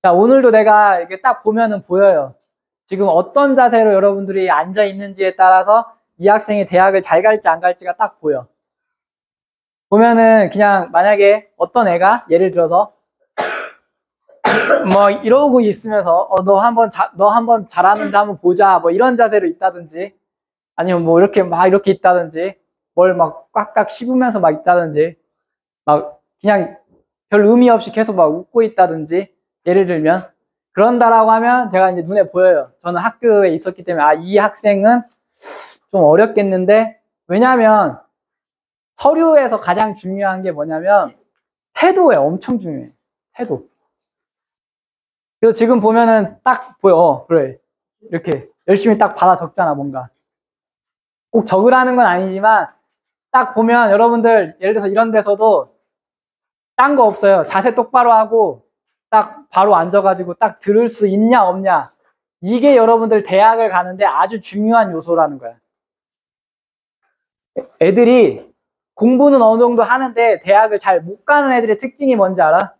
자, 오늘도 내가 이렇게 딱 보면은 보여요. 지금 어떤 자세로 여러분들이 앉아 있는지에 따라서 이 학생이 대학을 잘 갈지 안 갈지가 딱 보여. 보면은 그냥 만약에 어떤 애가 예를 들어서 뭐 이러고 있으면서 너 한번 잘하는지 한번 보자 뭐 이런 자세로 있다든지 아니면 뭐 이렇게 막 이렇게 있다든지 뭘 막 꽉꽉 씹으면서 막 있다든지 막 그냥 별 의미 없이 계속 막 웃고 있다든지 예를 들면 그런다라고 하면 제가 이제 눈에 보여요. 저는 학교에 있었기 때문에 아, 이 학생은 좀 어렵겠는데 왜냐하면 서류에서 가장 중요한 게 뭐냐면 태도에 엄청 중요해. 태도. 그래서 지금 보면은 딱 보여. 그래. 이렇게 열심히 딱 받아 적잖아, 뭔가. 꼭 적으라는 건 아니지만 딱 보면 여러분들 예를 들어서 이런 데서도 딴 거 없어요. 자세 똑바로 하고 딱 바로 앉아가지고 딱 들을 수 있냐 없냐. 이게 여러분들 대학을 가는데 아주 중요한 요소라는 거야. 애들이 공부는 어느 정도 하는데 대학을 잘 못 가는 애들의 특징이 뭔지 알아?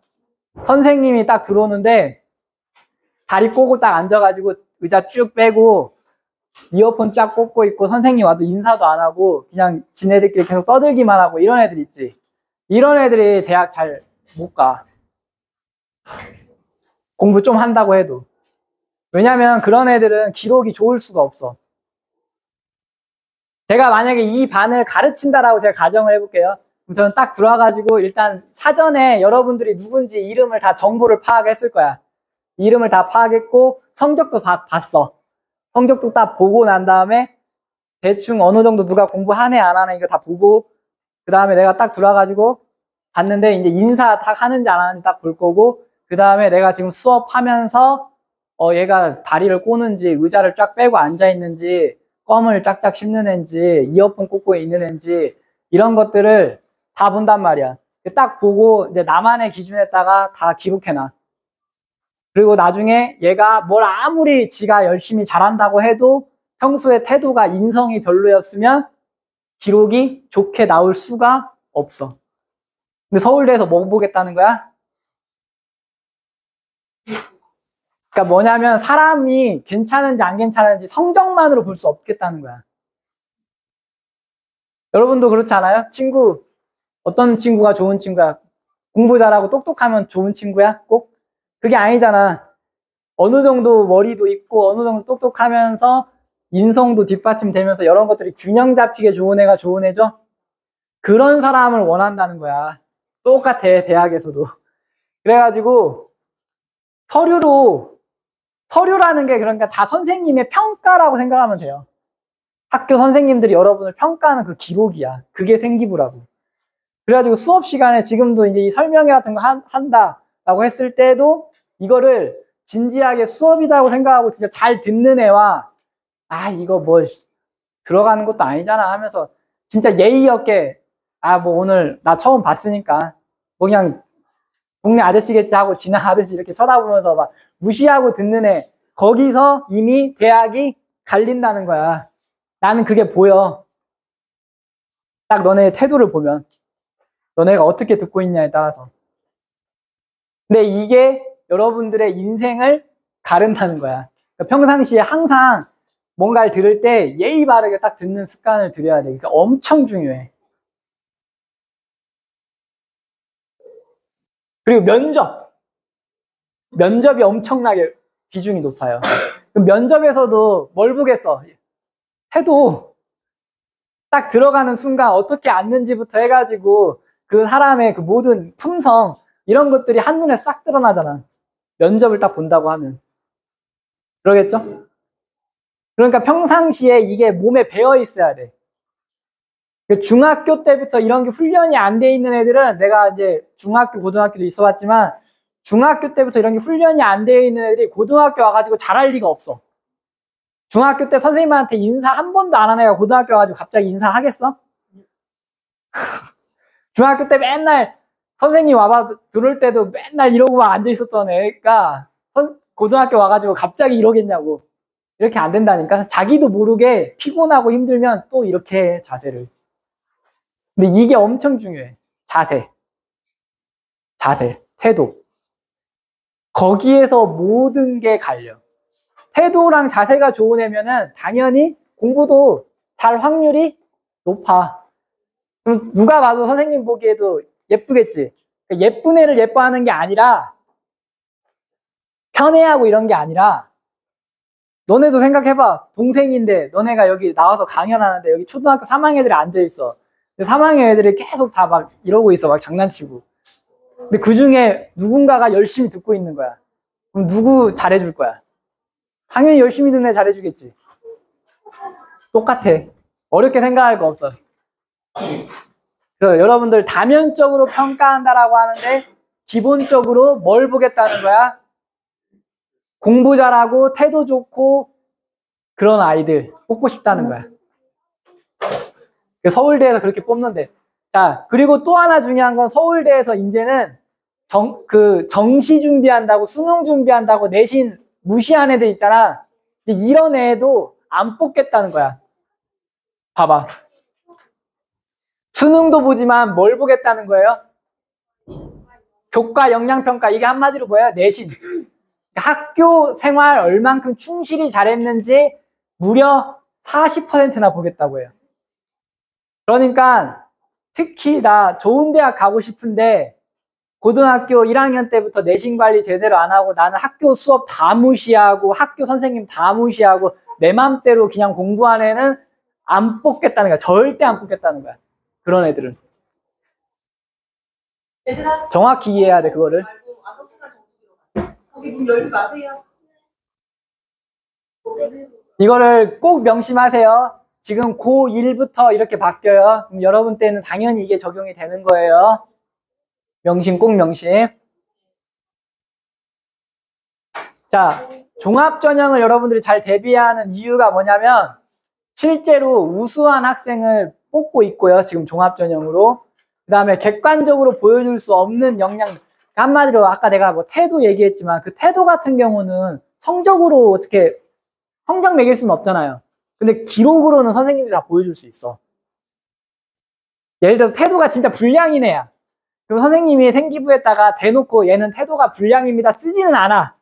선생님이 딱 들어오는데 다리 꼬고 딱 앉아가지고 의자 쭉 빼고 이어폰 쫙 꽂고 있고 선생님 와도 인사도 안 하고 그냥 지네들끼리 계속 떠들기만 하고 이런 애들 있지. 이런 애들이 대학 잘 못 가. 공부 좀 한다고 해도. 왜냐면 그런 애들은 기록이 좋을 수가 없어. 제가 만약에 이 반을 가르친다라고 제가 가정을 해볼게요. 그럼 저는 딱 들어와가지고 일단 사전에 여러분들이 누군지 이름을 다 정보를 파악했을 거야. 이름을 다 파악했고 성적도 봤어. 성적도 딱 보고 난 다음에 대충 어느 정도 누가 공부하네 안 하네 이거 다 보고 그 다음에 내가 딱 들어가가지고 봤는데 이제 인사 딱 하는지 안 하는지 딱 볼 거고 그 다음에 내가 지금 수업하면서 얘가 다리를 꼬는지 의자를 쫙 빼고 앉아 있는지 껌을 짝짝 씹는 애인지 이어폰 꽂고 있는 애인지 이런 것들을 다 본단 말이야. 딱 보고 이제 나만의 기준에다가 다 기록해놔. 그리고 나중에 얘가 뭘 아무리 지가 열심히 잘한다고 해도 평소에 태도가 인성이 별로였으면 기록이 좋게 나올 수가 없어. 근데 서울대에서 뭐 보겠다는 거야? 그러니까 뭐냐면 사람이 괜찮은지 안 괜찮은지 성적만으로 볼 수 없겠다는 거야. 여러분도 그렇지 않아요? 친구, 어떤 친구가 좋은 친구야? 공부 잘하고 똑똑하면 좋은 친구야? 꼭? 그게 아니잖아. 어느 정도 머리도 있고 어느 정도 똑똑하면서 인성도 뒷받침되면서 이런 것들이 균형 잡히게 좋은 애가 좋은 애죠? 그런 사람을 원한다는 거야. 똑같아, 대학에서도. 그래가지고 서류라는 게 그러니까 다 선생님의 평가라고 생각하면 돼요. 학교 선생님들이 여러분을 평가하는 그 기록이야. 그게 생기부라고. 그래가지고 수업 시간에 지금도 이제 이 설명회 같은 거 한다라고 했을 때도 이거를 진지하게 수업이라고 생각하고 진짜 잘 듣는 애와 이거 뭐 들어가는 것도 아니잖아 하면서 진짜 예의 없게 뭐 오늘 나 처음 봤으니까 뭐 그냥 동네 아저씨겠지 하고 지나가듯이 이렇게 쳐다보면서 막 무시하고 듣는 애 거기서 이미 대학이 갈린다는 거야. 나는 그게 보여. 딱 너네의 태도를 보면 너네가 어떻게 듣고 있냐에 따라서. 근데 이게 여러분들의 인생을 가른다는 거야. 그러니까 평상시에 항상 뭔가를 들을 때 예의 바르게 딱 듣는 습관을 들여야 돼. 그러니까 엄청 중요해. 그리고 면접이 엄청나게 비중이 높아요. 그럼 면접에서도 뭘 보겠어? 태도. 딱 들어가는 순간 어떻게 앉는지부터 해가지고 그 사람의 그 모든 품성 이런 것들이 한눈에 싹 드러나잖아. 면접을 딱 본다고 하면. 그러겠죠? 그러니까 평상시에 이게 몸에 배어 있어야 돼. 중학교 때부터 이런 게 훈련이 안 돼 있는 애들은 내가 이제 중학교, 고등학교도 있어 봤지만 중학교 때부터 이런 게 훈련이 안 돼 있는 애들이 고등학교 와가지고 잘할 리가 없어. 중학교 때 선생님한테 인사 한 번도 안 한 애가 고등학교 와가지고 갑자기 인사하겠어? 중학교 때 맨날 선생님 와봐 들을 때도 맨날 이러고만 앉아 있었던 애가 고등학교 와가지고 갑자기 이러겠냐고. 이렇게 안 된다니까. 자기도 모르게 피곤하고 힘들면 또 이렇게 해, 자세를. 근데 이게 엄청 중요해. 자세, 태도. 거기에서 모든 게 갈려. 태도랑 자세가 좋은 애면은 당연히 공부도 잘 확률이 높아. 그럼 누가 봐도 선생님 보기에도 예쁘겠지. 예쁜 애를 예뻐하는 게 아니라 편애하고 이런 게 아니라 너네도 생각해봐. 동생인데 너네가 여기 나와서 강연하는데 여기 초등학교 3학년 애들이 앉아있어. 근데 3학년 애들이 계속 다 막 이러고 있어. 막 장난치고. 근데 그 중에 누군가가 열심히 듣고 있는 거야. 그럼 누구 잘해줄 거야? 당연히 열심히 듣는 애 잘해주겠지. 똑같아. 어렵게 생각할 거 없어. 그래서 여러분들 다면적으로 평가한다라고 하는데 기본적으로 뭘 보겠다는 거야? 공부 잘하고 태도 좋고 그런 아이들 뽑고 싶다는 거야. 서울대에서 그렇게 뽑는데. 자, 그리고 또 하나 중요한 건 서울대에서 이제는 정시 준비한다고 수능 준비한다고 내신 무시한 애들 있잖아. 이런 애도 안 뽑겠다는 거야. 봐봐. 수능도 보지만 뭘 보겠다는 거예요? 교과 역량평가. 이게 한마디로 뭐예요? 내신. 학교 생활 얼만큼 충실히 잘했는지 무려 40%나 보겠다고 해요. 그러니까 특히 나 좋은 대학 가고 싶은데 고등학교 1학년 때부터 내신 관리 제대로 안 하고 나는 학교 수업 다 무시하고 학교 선생님 다 무시하고 내 맘대로 그냥 공부한 애는 안 뽑겠다는 거야. 절대 안 뽑겠다는 거야. 그런 애들은. 얘들아, 정확히 이해해야 돼, 그거를. 거기 문 열지 마세요. 이거를 꼭 명심하세요. 지금 고1부터 이렇게 바뀌어요. 그럼 여러분 때는 당연히 이게 적용이 되는 거예요. 명심, 꼭 명심. 자, 종합전형을 여러분들이 잘 대비하는 이유가 뭐냐면 실제로 우수한 학생을 뽑고 있고요. 지금 종합전형으로. 그 다음에 객관적으로 보여줄 수 없는 역량. 한마디로 아까 내가 뭐 태도 얘기했지만 그 태도 같은 경우는 성적으로 어떻게 성적 매길 수는 없잖아요. 근데 기록으로는 선생님이 다 보여줄 수 있어. 예를 들어 태도가 진짜 불량인 애야. 그럼 선생님이 생기부에다가 대놓고 얘는 태도가 불량입니다 쓰지는 않아.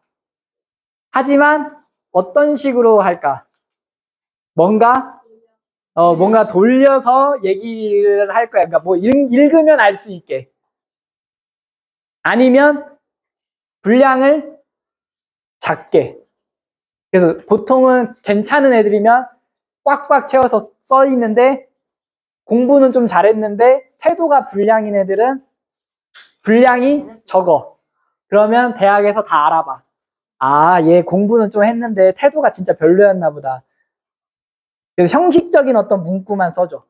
하지만 어떤 식으로 할까? 뭔가 돌려서 얘기를 할 거야. 그러니까 뭐 읽으면 알 수 있게. 아니면 분량을 작게. 그래서 보통은 괜찮은 애들이면 꽉꽉 채워서 써 있는데 공부는 좀 잘했는데 태도가 불량인 애들은 분량이 적어. 그러면 대학에서 다 알아봐. 아, 얘 공부는 좀 했는데 태도가 진짜 별로였나 보다. 그래서 형식적인 어떤 문구만 써줘.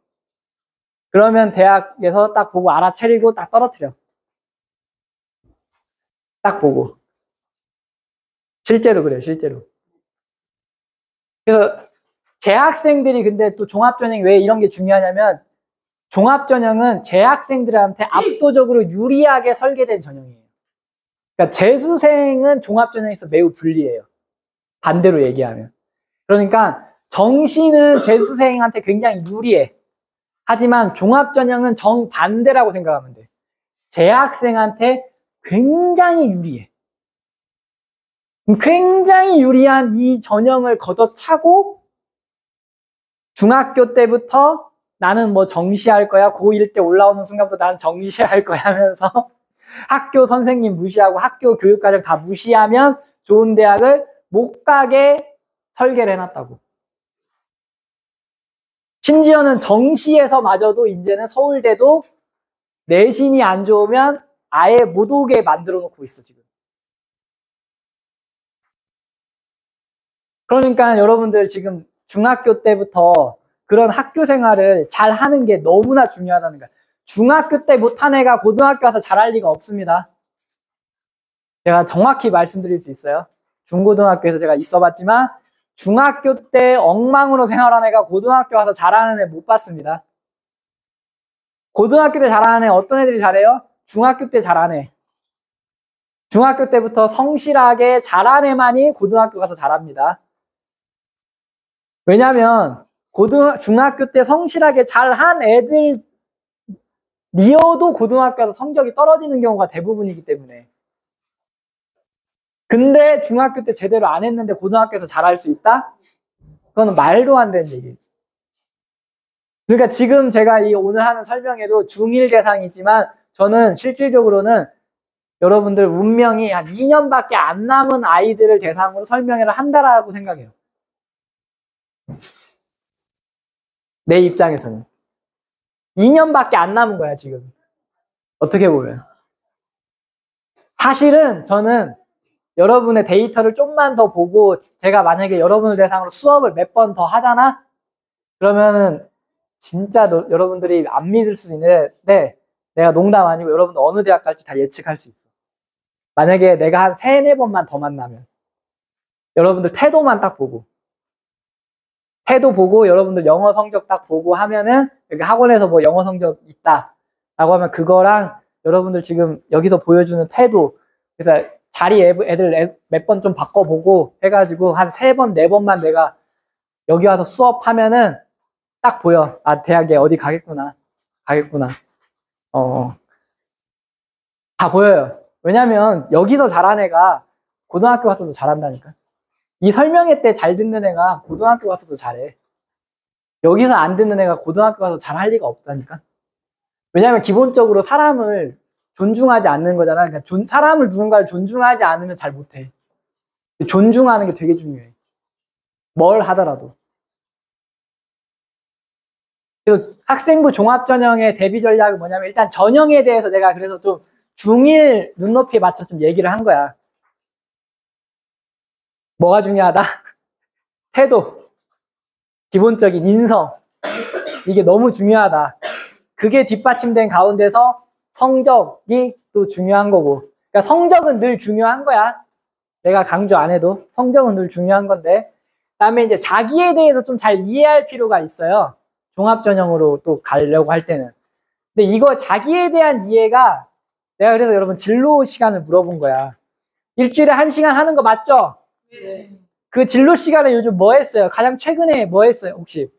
그러면 대학에서 딱 보고 알아차리고 딱 떨어뜨려. 딱 보고. 실제로 그래요, 실제로. 그래서 재학생들이 근데 또 종합전형이 왜 이런 게 중요하냐면 종합전형은 재학생들한테 압도적으로 유리하게 설계된 전형이에요. 그러니까 재수생은 종합전형에서 매우 불리해요. 반대로 얘기하면. 그러니까 정시는 재수생한테 굉장히 유리해. 하지만 종합전형은 정반대라고 생각하면 돼. 재학생한테 굉장히 유리해. 굉장히 유리한 이 전형을 걷어차고 중학교 때부터 나는 뭐 정시할 거야. 고1 때 올라오는 순간부터 난 정시할 거야 하면서 학교 선생님 무시하고 학교 교육과정 다 무시하면 좋은 대학을 못 가게 설계를 해놨다고. 심지어는 정시에서마저도 이제는 서울대도 내신이 안 좋으면 아예 못 오게 만들어 놓고 있어 지금. 그러니까 여러분들 지금 중학교 때부터 그런 학교 생활을 잘 하는 게 너무나 중요하다는 거야. 중학교 때 못한 애가 고등학교 와서 잘할 리가 없습니다. 제가 정확히 말씀드릴 수 있어요. 중고등학교에서 제가 있어봤지만 중학교 때 엉망으로 생활한 애가 고등학교 와서 잘하는 애 못 봤습니다. 고등학교 때 잘하는 애 어떤 애들이 잘해요? 중학교 때 잘하는 애. 중학교 때부터 성실하게 잘한 애만이 고등학교 가서 잘합니다. 왜냐면 중학교 때 성실하게 잘한 애들 니어도 고등학교 가서 성적이 떨어지는 경우가 대부분이기 때문에. 근데 중학교 때 제대로 안 했는데 고등학교에서 잘할 수 있다? 그거는 말도 안 되는 얘기지. 그러니까 지금 제가 이 오늘 하는 설명에도 중1 대상이지만 저는 실질적으로는 여러분들 운명이 한 2년밖에 안 남은 아이들을 대상으로 설명회를 한다라고 생각해요. 내 입장에서는. 2년밖에 안 남은 거야 지금. 어떻게 보면. 사실은 저는 여러분의 데이터를 좀만 더 보고 제가 만약에 여러분을 대상으로 수업을 몇 번 더 하잖아? 그러면은 진짜 여러분들이 안 믿을 수 있는데 내가 농담 아니고 여러분들 어느 대학 갈지 다 예측할 수 있어. 만약에 내가 한 3, 4번만 더 만나면 여러분들 태도만 딱 보고 태도 보고 여러분들 영어 성적 딱 보고 하면은 여기 학원에서 뭐 영어 성적 있다 라고 하면 그거랑 여러분들 지금 여기서 보여주는 태도 그래서 자리 애들 몇 번 좀 바꿔보고 해가지고 한 3번, 4번만 내가 여기 와서 수업하면은 딱 보여. 아, 대학에 어디 가겠구나. 다 보여요. 왜냐면 여기서 잘한 애가 고등학교 가서도 잘한다니까. 이 설명회 때 잘 듣는 애가 고등학교 가서도 잘해. 여기서 안 듣는 애가 고등학교 가서 잘할 리가 없다니까. 왜냐면 기본적으로 사람을 존중하지 않는 거잖아. 그러니까 사람을 누군가를 존중하지 않으면 잘 못해. 존중하는 게 되게 중요해. 뭘 하더라도. 그래서 학생부 종합전형의 대비 전략은 뭐냐면 일단 전형에 대해서 내가 그래서 좀 중1 눈높이에 맞춰 좀 얘기를 한 거야. 뭐가 중요하다? 태도, 기본적인 인성, 이게 너무 중요하다. 그게 뒷받침된 가운데서 성적이 또 중요한 거고. 그러니까 성적은 늘 중요한 거야. 내가 강조 안 해도 성적은 늘 중요한 건데. 그다음에 이제 자기에 대해서 좀 잘 이해할 필요가 있어요. 종합전형으로 또 가려고 할 때는. 근데 이거 자기에 대한 이해가 내가 그래서 여러분 진로 시간을 물어본 거야. 일주일에 1시간 하는 거 맞죠? 네. 그 진로 시간에 요즘 뭐 했어요? 가장 최근에 뭐 했어요, 혹시?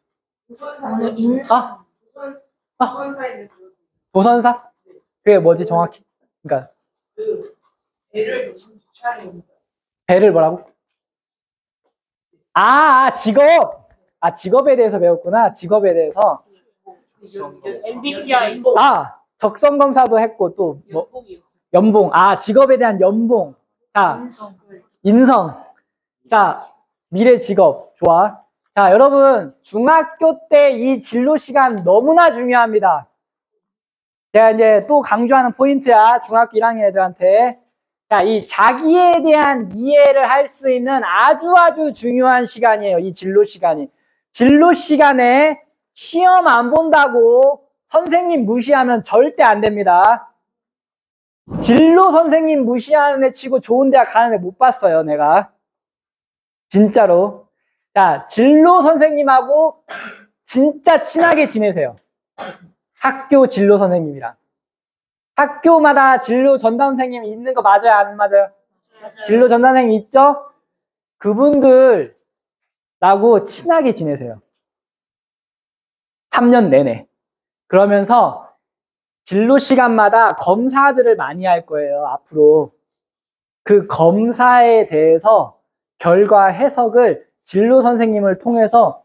오늘 인사. 도선사에 대해서 도선사? 그게 뭐지, 정확히? 그러니까, 배를 대신 지쳐야 됩니다. 배를 뭐라고? 직업! 직업에 대해서 배웠구나. 직업에 대해서. MBTI. 적성검사도 했고, 또, 뭐, 연봉이요. 연봉. 직업에 대한 연봉. 자, 인성. 인성. 자, 미래 직업. 좋아. 자, 여러분, 중학교 때 이 진로 시간 너무나 중요합니다. 제가 이제 또 강조하는 포인트야. 중학교 1학년 애들한테. 자, 이 자기에 대한 이해를 할 수 있는 아주 중요한 시간이에요. 이 진로 시간이. 진로 시간에 시험 안 본다고 선생님 무시하면 절대 안 됩니다. 진로 선생님 무시하는 애 치고 좋은 대학 가는 애 못 봤어요, 내가. 진짜로. 자, 진로 선생님하고 진짜 친하게 지내세요. 학교 진로 선생님이랑. 학교마다 진로 전담 선생님이 있는 거 맞아요? 안 맞아요? 진로 전담 선생님 있죠? 그분들하고 친하게 지내세요. 3년 내내. 그러면서 진로 시간마다 검사들을 많이 할 거예요, 앞으로. 그 검사에 대해서 결과 해석을 진로 선생님을 통해서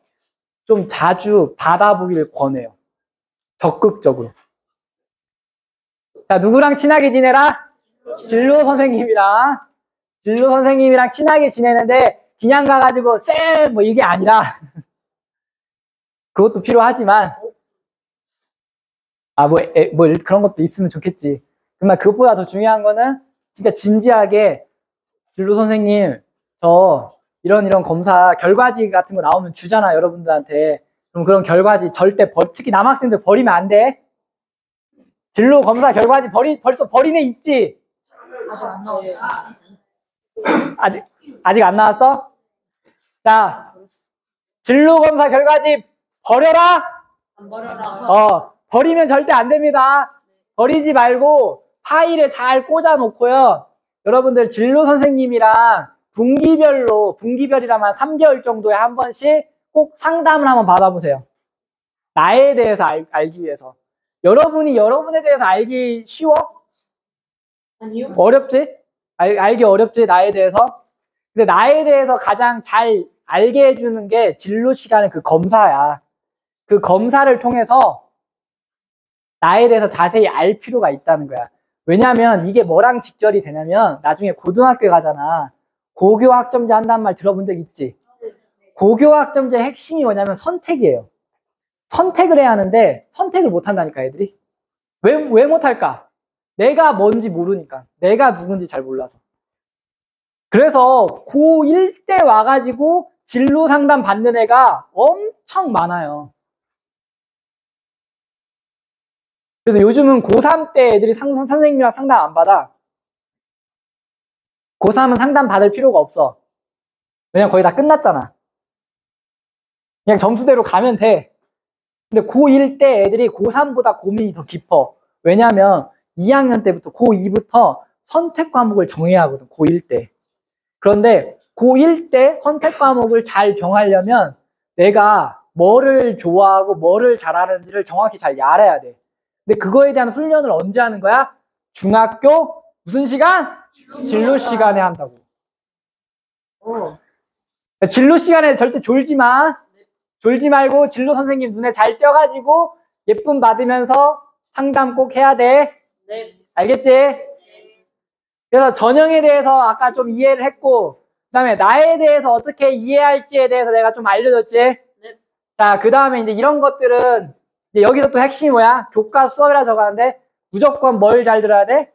좀 자주 받아보길 권해요. 적극적으로. 자, 누구랑 친하게 지내라? 진로 선생님이랑. 진로 선생님이랑 친하게 지내는데 그냥 가가지고 쌤! 뭐 이게 아니라 그것도 필요하지만 그런 것도 있으면 좋겠지. 정말 그것보다 더 중요한 거는 진짜 진지하게 진로 선생님 저 이런 검사 결과지 같은 거 나오면 주잖아 여러분들한테. 그럼 그런 결과지 절대 특히 남학생들 버리면 안 돼. 진로 검사 결과지 벌써 버린 애 있지? 아직 안 나왔어. 아직 안 나왔어? 자, 진로 검사 결과지 버려라. 안 버려라. 버리면 절대 안 됩니다. 버리지 말고 파일에 잘 꽂아 놓고요. 여러분들 진로 선생님이랑 분기별이라면 3개월 정도에 한 번씩 꼭 상담을 한번 받아보세요. 나에 대해서 알기 위해서. 여러분이 여러분에 대해서 알기 쉬워? 아니요. 어렵지? 알기 어렵지, 나에 대해서? 근데 나에 대해서 가장 잘 알게 해주는 게 진로 시간의 그 검사야. 그 검사를 통해서 나에 대해서 자세히 알 필요가 있다는 거야. 왜냐면 이게 뭐랑 직결이 되냐면 나중에 고등학교 가잖아. 고교학점제 한다는 말 들어본 적 있지? 고교학점제 핵심이 뭐냐면 선택이에요. 선택을 해야 하는데 선택을 못 한다니까, 애들이. 왜 못할까? 내가 뭔지 모르니까. 내가 누군지 잘 몰라서. 그래서 고1 때 와가지고 진로 상담 받는 애가 엄청 많아요. 그래서 요즘은 고3 때 애들이 선생님이랑 상담 안 받아. 고3은 상담 받을 필요가 없어. 왜냐면 거의 다 끝났잖아. 그냥 점수대로 가면 돼. 근데 고1 때 애들이 고3보다 고민이 더 깊어. 왜냐면 2학년 때부터 고2부터 선택 과목을 정해야 하거든, 고1 때. 그런데 고1 때 선택 과목을 잘 정하려면 내가 뭐를 좋아하고 뭐를 잘하는지를 정확히 잘 알아야 돼. 근데 그거에 대한 훈련을 언제 하는 거야? 중학교 무슨 시간? 진로 시간에 한다고. 진로 시간에 절대 졸지 마. 졸지 말고 진로 선생님 눈에 잘 띄어가지고 예쁨 받으면서 상담 꼭 해야 돼. 네. 알겠지? 그래서 전형에 대해서 아까 좀 이해를 했고, 그 다음에 나에 대해서 어떻게 이해할지에 대해서 내가 좀 알려줬지? 네. 자, 그 다음에 이제 이런 것들은 이제 여기서 또 핵심이 뭐야? 교과 수업이라 적었는데 무조건 뭘 잘 들어야 돼?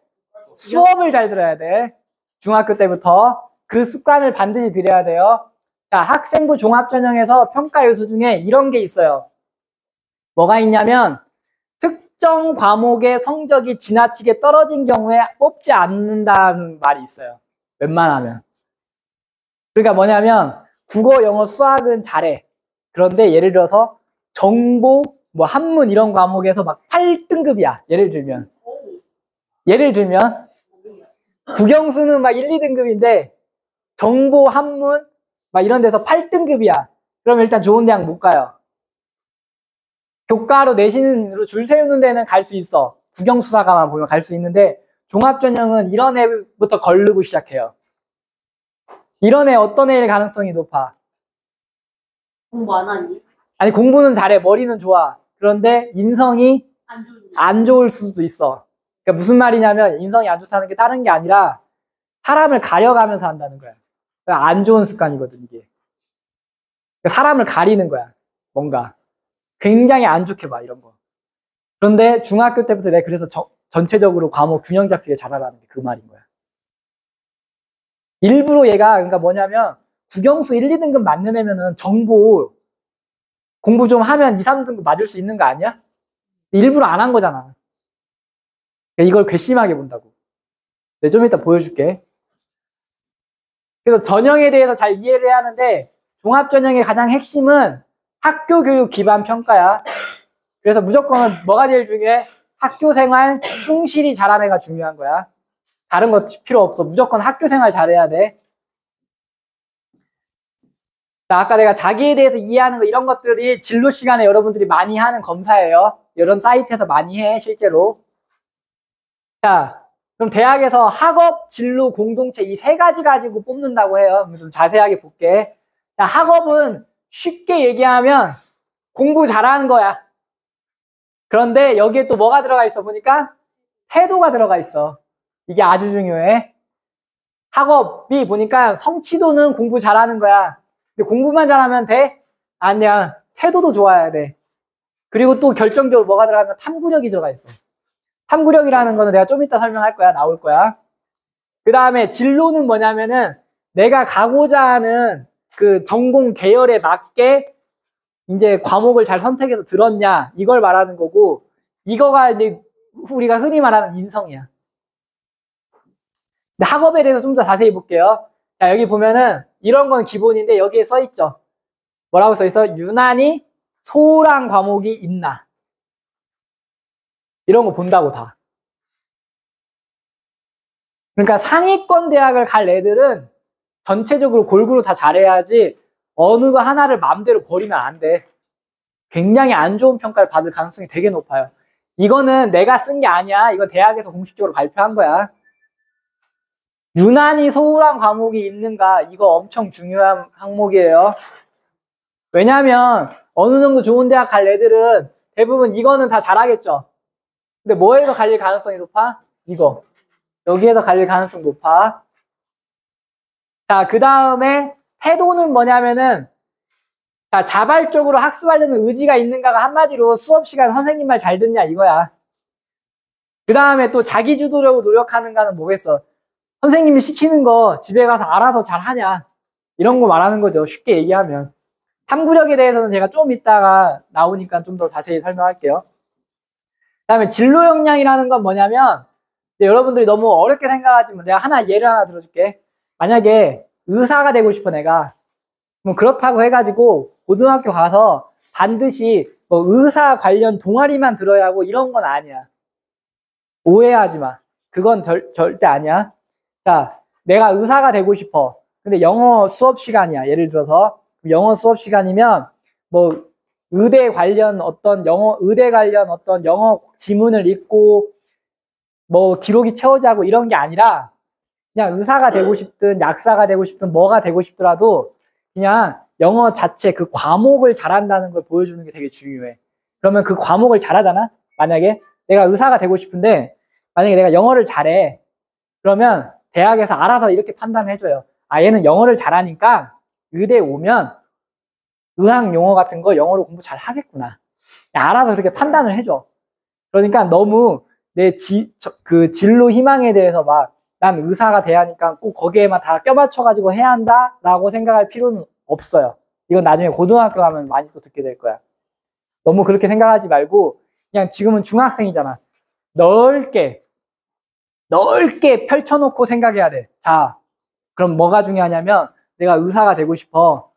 수업을 잘 들어야 돼. 중학교 때부터. 그 습관을 반드시 들여야 돼요. 자, 학생부 종합전형에서 평가 요소 중에 이런 게 있어요. 뭐가 있냐면 특정 과목의 성적이 지나치게 떨어진 경우에 뽑지 않는다는 말이 있어요. 웬만하면. 그러니까 뭐냐면 국어, 영어, 수학은 잘해. 그런데 예를 들어서 정보, 뭐 한문 이런 과목에서 막 8등급이야. 예를 들면 국영수는 막 1, 2등급인데 정보, 한문 막 이런 데서 8등급이야. 그럼 일단 좋은 대학 못 가요. 교과로 내신으로 줄 세우는 데는 갈 수 있어. 국영수사과만 보면 갈 수 있는데 종합전형은 이런 애부터 걸르고 시작해요. 이런 애 어떤 애일 가능성이 높아? 공부 안 하니? 아니 공부는 잘해. 머리는 좋아. 그런데 인성이 안 좋니? 안 좋을 수도 있어. 그러니까 무슨 말이냐면 인성이 안 좋다는 게 다른 게 아니라 사람을 가려가면서 한다는 거야. 그러니까 안 좋은 습관이거든 이게. 그러니까 사람을 가리는 거야. 뭔가. 굉장히 안 좋게 봐 이런 거. 그런데 중학교 때부터 내가 그래서 전체적으로 과목 균형 잡히게 잘하라는 게 그 말인 거야. 일부러 얘가 그러니까 뭐냐면 국영수 1, 2등급 맞는 애면은 정보 공부 좀 하면 2, 3등급 맞을 수 있는 거 아니야? 일부러 안 한 거잖아. 그러니까 이걸 괘씸하게 본다고. 내가 좀 이따 보여줄게. 그래서 전형에 대해서 잘 이해를 해야 하는데 종합전형의 가장 핵심은 학교 교육 기반 평가야. 그래서 무조건 뭐가 제일 중요해? 학교 생활 충실히 잘하는 애가 중요한 거야. 다른 거 필요 없어. 무조건 학교 생활 잘해야 돼. 자, 아까 내가 자기에 대해서 이해하는 거 이런 것들이 진로 시간에 여러분들이 많이 하는 검사예요. 이런 사이트에서 많이 해 실제로. 자, 그럼 대학에서 학업, 진로, 공동체 이 세 가지 가지고 뽑는다고 해요. 좀 자세하게 볼게. 자, 학업은 쉽게 얘기하면 공부 잘하는 거야. 그런데 여기에 또 뭐가 들어가 있어 보니까 태도가 들어가 있어. 이게 아주 중요해. 학업이 보니까 성취도는 공부 잘하는 거야. 근데 공부만 잘하면 돼? 아니야. 태도도 좋아야 돼. 그리고 또 결정적으로 뭐가 들어가면 탐구력이 들어가 있어. 탐구력이라는 거는 내가 좀 이따 설명할 거야. 나올 거야. 그 다음에 진로는 뭐냐면은 내가 가고자 하는 그 전공 계열에 맞게 이제 과목을 잘 선택해서 들었냐 이걸 말하는 거고 이거가 이제 우리가 흔히 말하는 인성이야. 근데 학업에 대해서 좀 더 자세히 볼게요. 자, 여기 보면은 이런 건 기본인데 여기에 써 있죠. 뭐라고 써 있어? 유난히 소홀한 과목이 있나? 이런 거 본다고 다. 그러니까 상위권 대학을 갈 애들은 전체적으로 골고루 다 잘해야지 어느 거 하나를 마음대로 버리면 안 돼. 굉장히 안 좋은 평가를 받을 가능성이 되게 높아요. 이거는 내가 쓴 게 아니야. 이건 대학에서 공식적으로 발표한 거야. 유난히 소홀한 과목이 있는가? 이거 엄청 중요한 항목이에요. 왜냐하면 어느 정도 좋은 대학 갈 애들은 대부분 이거는 다 잘하겠죠. 근데 뭐에서 갈릴 가능성이 높아? 이거. 여기에서 갈릴 가능성이 높아. 자, 그 다음에 태도는 뭐냐면은 자, 자발적으로 학습하려는 의지가 있는가가 한마디로 수업 시간 선생님 말 잘 듣냐 이거야. 그 다음에 또 자기주도적으로 노력하는가는 뭐겠어? 선생님이 시키는 거 집에 가서 알아서 잘 하냐 이런 거 말하는 거죠. 쉽게 얘기하면. 탐구력에 대해서는 제가 좀 이따가 나오니까 좀 더 자세히 설명할게요. 그 다음에 진로 역량이라는 건 뭐냐면 여러분들이 너무 어렵게 생각하지만 내가 예를 하나 들어줄게. 만약에 의사가 되고 싶어 내가. 뭐 그렇다고 해가지고 고등학교 가서 반드시 뭐 의사 관련 동아리만 들어야 하고 이런 건 아니야. 오해하지 마. 그건 절대 아니야. 자, 내가 의사가 되고 싶어. 근데 영어 수업 시간이야. 예를 들어서 영어 수업 시간이면 뭐 의대 관련 어떤 영어 지문을 읽고 뭐 기록이 채워지고 이런 게 아니라 그냥 의사가 되고 싶든 약사가 되고 싶든 뭐가 되고 싶더라도 그냥 영어 자체 그 과목을 잘한다는 걸 보여주는 게 되게 중요해. 그러면 그 과목을 잘하잖아? 만약에 내가 의사가 되고 싶은데 만약에 내가 영어를 잘해. 그러면 대학에서 알아서 이렇게 판단해줘요. 아, 얘는 영어를 잘하니까 의대에 오면 의학 용어 같은 거 영어로 공부 잘 하겠구나. 알아서 그렇게 판단을 해줘. 그러니까 너무 내 그 진로 희망에 대해서 막 난 의사가 돼야 하니까 꼭 거기에만 다 껴맞춰가지고 해야 한다라고 생각할 필요는 없어요. 이건 나중에 고등학교 가면 많이 또 듣게 될 거야. 너무 그렇게 생각하지 말고 그냥 지금은 중학생이잖아. 넓게 펼쳐놓고 생각해야 돼. 자, 그럼 뭐가 중요하냐면 내가 의사가 되고 싶어.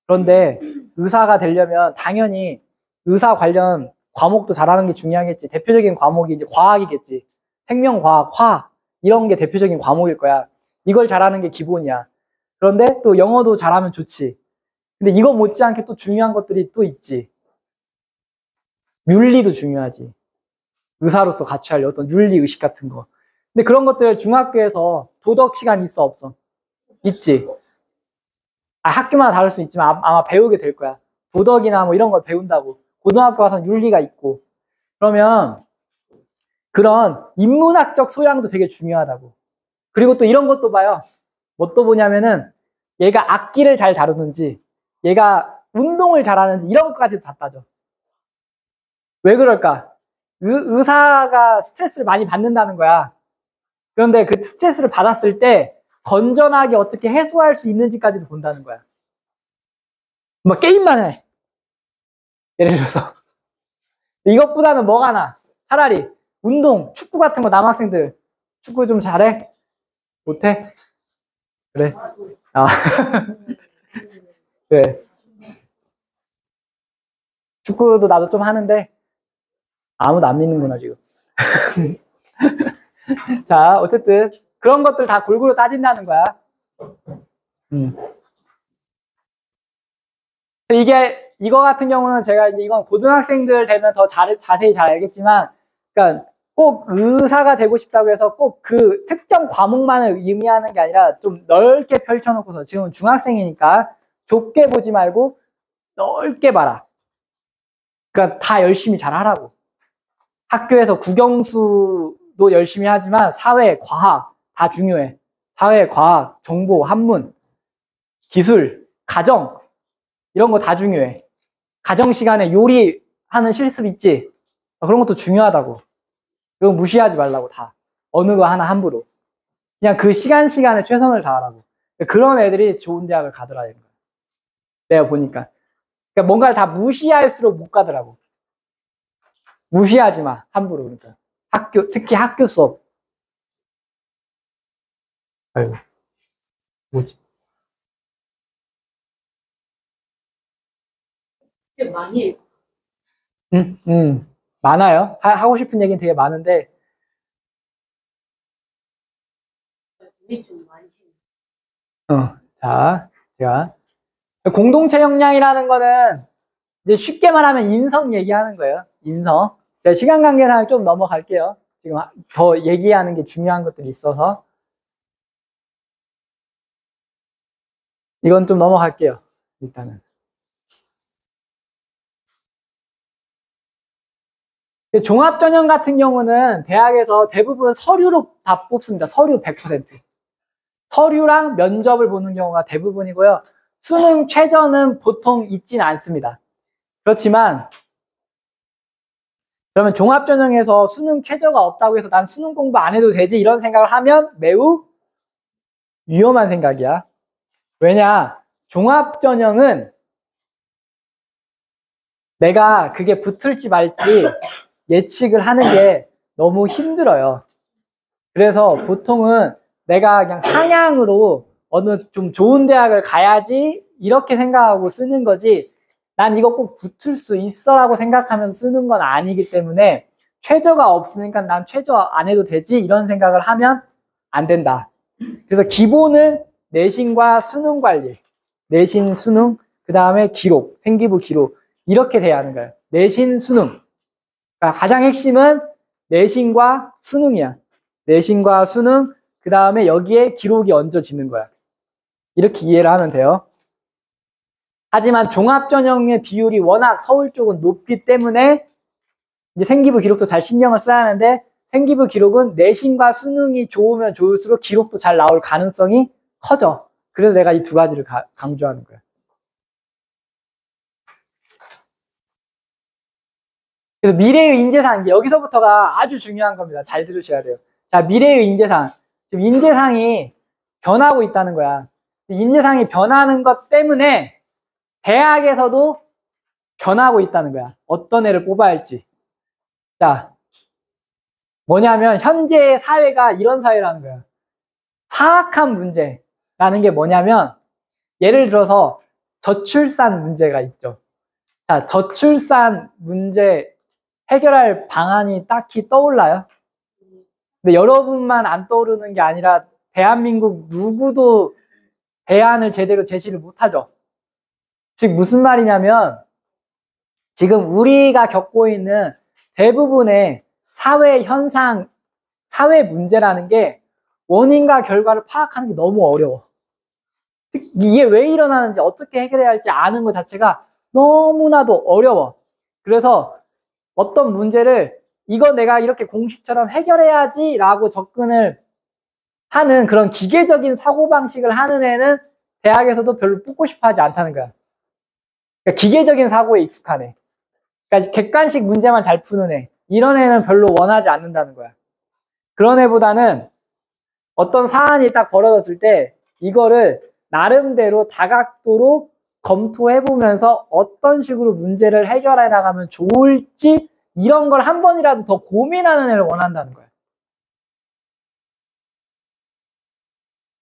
그런데 의사가 되려면 당연히 의사 관련 과목도 잘하는 게 중요하겠지. 대표적인 과목이 이제 과학이겠지. 생명과학, 화학 이런 게 대표적인 과목일 거야. 이걸 잘하는 게 기본이야. 그런데 또 영어도 잘하면 좋지. 근데 이거 못지않게 또 중요한 것들이 또 있지. 윤리도 중요하지. 의사로서 같이 할 어떤 윤리 의식 같은 거. 근데 그런 것들 중학교에서 도덕 시간이 있어 없어? 있지. 학교마다 다를 수 있지만 아마 배우게 될 거야. 도덕이나 뭐 이런 걸 배운다고. 고등학교 가서는 윤리가 있고. 그러면 그런 인문학적 소양도 되게 중요하다고. 그리고 또 이런 것도 봐요. 뭐 또 보냐면은 얘가 악기를 잘 다루는지 얘가 운동을 잘하는지 이런 것까지도 다 따져. 왜 그럴까? 의사가 스트레스를 많이 받는다는 거야. 그런데 그 스트레스를 받았을 때 건전하게 어떻게 해소할 수 있는지까지도 본다는 거야. 뭐 게임만 해. 예를 들어서. 이것보다는 뭐가 나? 차라리 운동, 축구 같은 거 남학생들 축구 좀 잘해? 못해? 그래. 아. 그래. 축구도 나도 좀 하는데 아무도 안 믿는구나 지금. 자, 어쨌든 그런 것들 다 골고루 따진다는 거야. 이거 같은 경우는 제가 이제 이건 고등학생들 되면 더 자세히 잘 알겠지만, 그러니까 꼭 의사가 되고 싶다고 해서 꼭 그 특정 과목만을 의미하는 게 아니라 좀 넓게 펼쳐놓고서 지금 중학생이니까 좁게 보지 말고 넓게 봐라. 그러니까 다 열심히 잘 하라고. 학교에서 국영수도 열심히 하지만 사회, 과학 다 중요해. 사회, 과학, 정보, 한문, 기술, 가정 이런 거 다 중요해. 가정 시간에 요리하는 실습 있지? 그런 것도 중요하다고. 그거 무시하지 말라고 다. 어느 거 하나 함부로. 그냥 그 시간에 최선을 다하라고. 그런 애들이 좋은 대학을 가더라. 내가 보니까. 그러니까 뭔가를 다 무시할수록 못 가더라고. 무시하지 마. 함부로. 그러니까. 특히 학교 수업. 아이고. 뭐지? 꽤 많이 많아요. 하고 싶은 얘기는 되게 많은데. 좀 많이 자, 제가. 공동체 역량이라는 거는 이제 쉽게 말하면 인성 얘기하는 거예요. 인성. 제가 시간 관계상 좀 넘어갈게요. 지금 더 얘기하는 게 중요한 것들이 있어서. 이건 좀 넘어갈게요. 일단은. 종합전형 같은 경우는 대학에서 대부분 서류로 다 뽑습니다. 서류 100%. 서류랑 면접을 보는 경우가 대부분이고요. 수능 최저는 보통 있진 않습니다. 그렇지만 그러면 종합전형에서 수능 최저가 없다고 해서 난 수능 공부 안 해도 되지 이런 생각을 하면 매우 위험한 생각이야. 왜냐? 종합전형은 내가 그게 붙을지 말지 예측을 하는 게 너무 힘들어요. 그래서 보통은 내가 그냥 상향으로 어느 좀 좋은 대학을 가야지 이렇게 생각하고 쓰는 거지 난 이거 꼭 붙을 수 있어 라고 생각하면서 쓰는 건 아니기 때문에 최저가 없으니까 난 최저 안 해도 되지 이런 생각을 하면 안 된다. 그래서 기본은 내신과 수능 관리, 내신, 수능, 그 다음에 기록, 생기부 기록 이렇게 돼야 하는 거예요. 내신, 수능. 그러니까 가장 핵심은 내신과 수능이야. 내신과 수능, 그 다음에 여기에 기록이 얹어지는 거야. 이렇게 이해를 하면 돼요. 하지만 종합전형의 비율이 워낙 서울 쪽은 높기 때문에 이제 생기부 기록도 잘 신경을 써야 하는데 생기부 기록은 내신과 수능이 좋으면 좋을수록 기록도 잘 나올 가능성이 커져. 그래서 내가 이 두 가지를 강조하는 거야. 그래서 미래의 인재상, 여기서부터가 아주 중요한 겁니다. 잘 들으셔야 돼요. 자, 미래의 인재상. 지금 인재상이 변하고 있다는 거야. 인재상이 변하는 것 때문에 대학에서도 견하고 있다는 거야. 어떤 애를 뽑아야 할지. 자, 뭐냐면 현재의 사회가 이런 사회라는 거야. 사악한 문제라는 게 뭐냐면 예를 들어서 저출산 문제가 있죠. 자, 저출산 문제 해결할 방안이 딱히 떠올라요? 근데 여러분만 안 떠오르는 게 아니라 대한민국 누구도 대안을 제대로 제시를 못하죠. 즉 무슨 말이냐면 지금 우리가 겪고 있는 대부분의 사회 현상, 사회 문제라는 게 원인과 결과를 파악하는 게 너무 어려워. 이게 왜 일어나는지 어떻게 해결해야 할지 아는 것 자체가 너무나도 어려워. 그래서 어떤 문제를 이거 내가 이렇게 공식처럼 해결해야지 라고 접근을 하는 그런 기계적인 사고방식을 하는 애는 대학에서도 별로 뽑고 싶어 하지 않다는 거야. 그러니까 기계적인 사고에 익숙한 애. 그러니까 객관식 문제만 잘 푸는 애. 이런 애는 별로 원하지 않는다는 거야. 그런 애보다는 어떤 사안이 딱 벌어졌을 때 이거를 나름대로 다각도로 검토해보면서 어떤 식으로 문제를 해결해 나가면 좋을지 이런 걸 한 번이라도 더 고민하는 애를 원한다는 거야.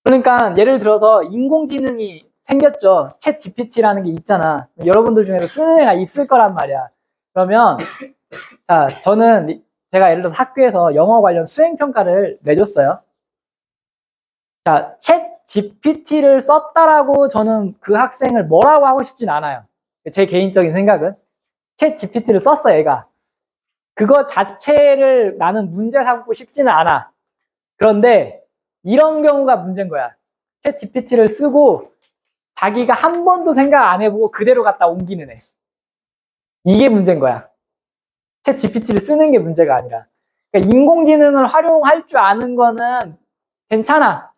그러니까 예를 들어서 인공지능이 생겼죠. 챗 GPT라는 게 있잖아. 여러분들 중에서 쓰는 애가 있을 거란 말이야. 그러면 자, 제가 예를 들어서 학교에서 영어 관련 수행평가를 내줬어요. 자, 챗 GPT를 썼다라고 저는 그 학생을 뭐라고 하고 싶진 않아요. 제 개인적인 생각은. 챗 GPT를 썼어, 얘가. 그거 자체를 나는 문제 삼고 싶지는 않아. 그런데 이런 경우가 문제인 거야. 챗 GPT를 쓰고 자기가 한 번도 생각 안 해보고 그대로 갖다 옮기는 애. 이게 문제인 거야. 챗 GPT를 쓰는 게 문제가 아니라. 그러니까 인공지능을 활용할 줄 아는 거는 괜찮아.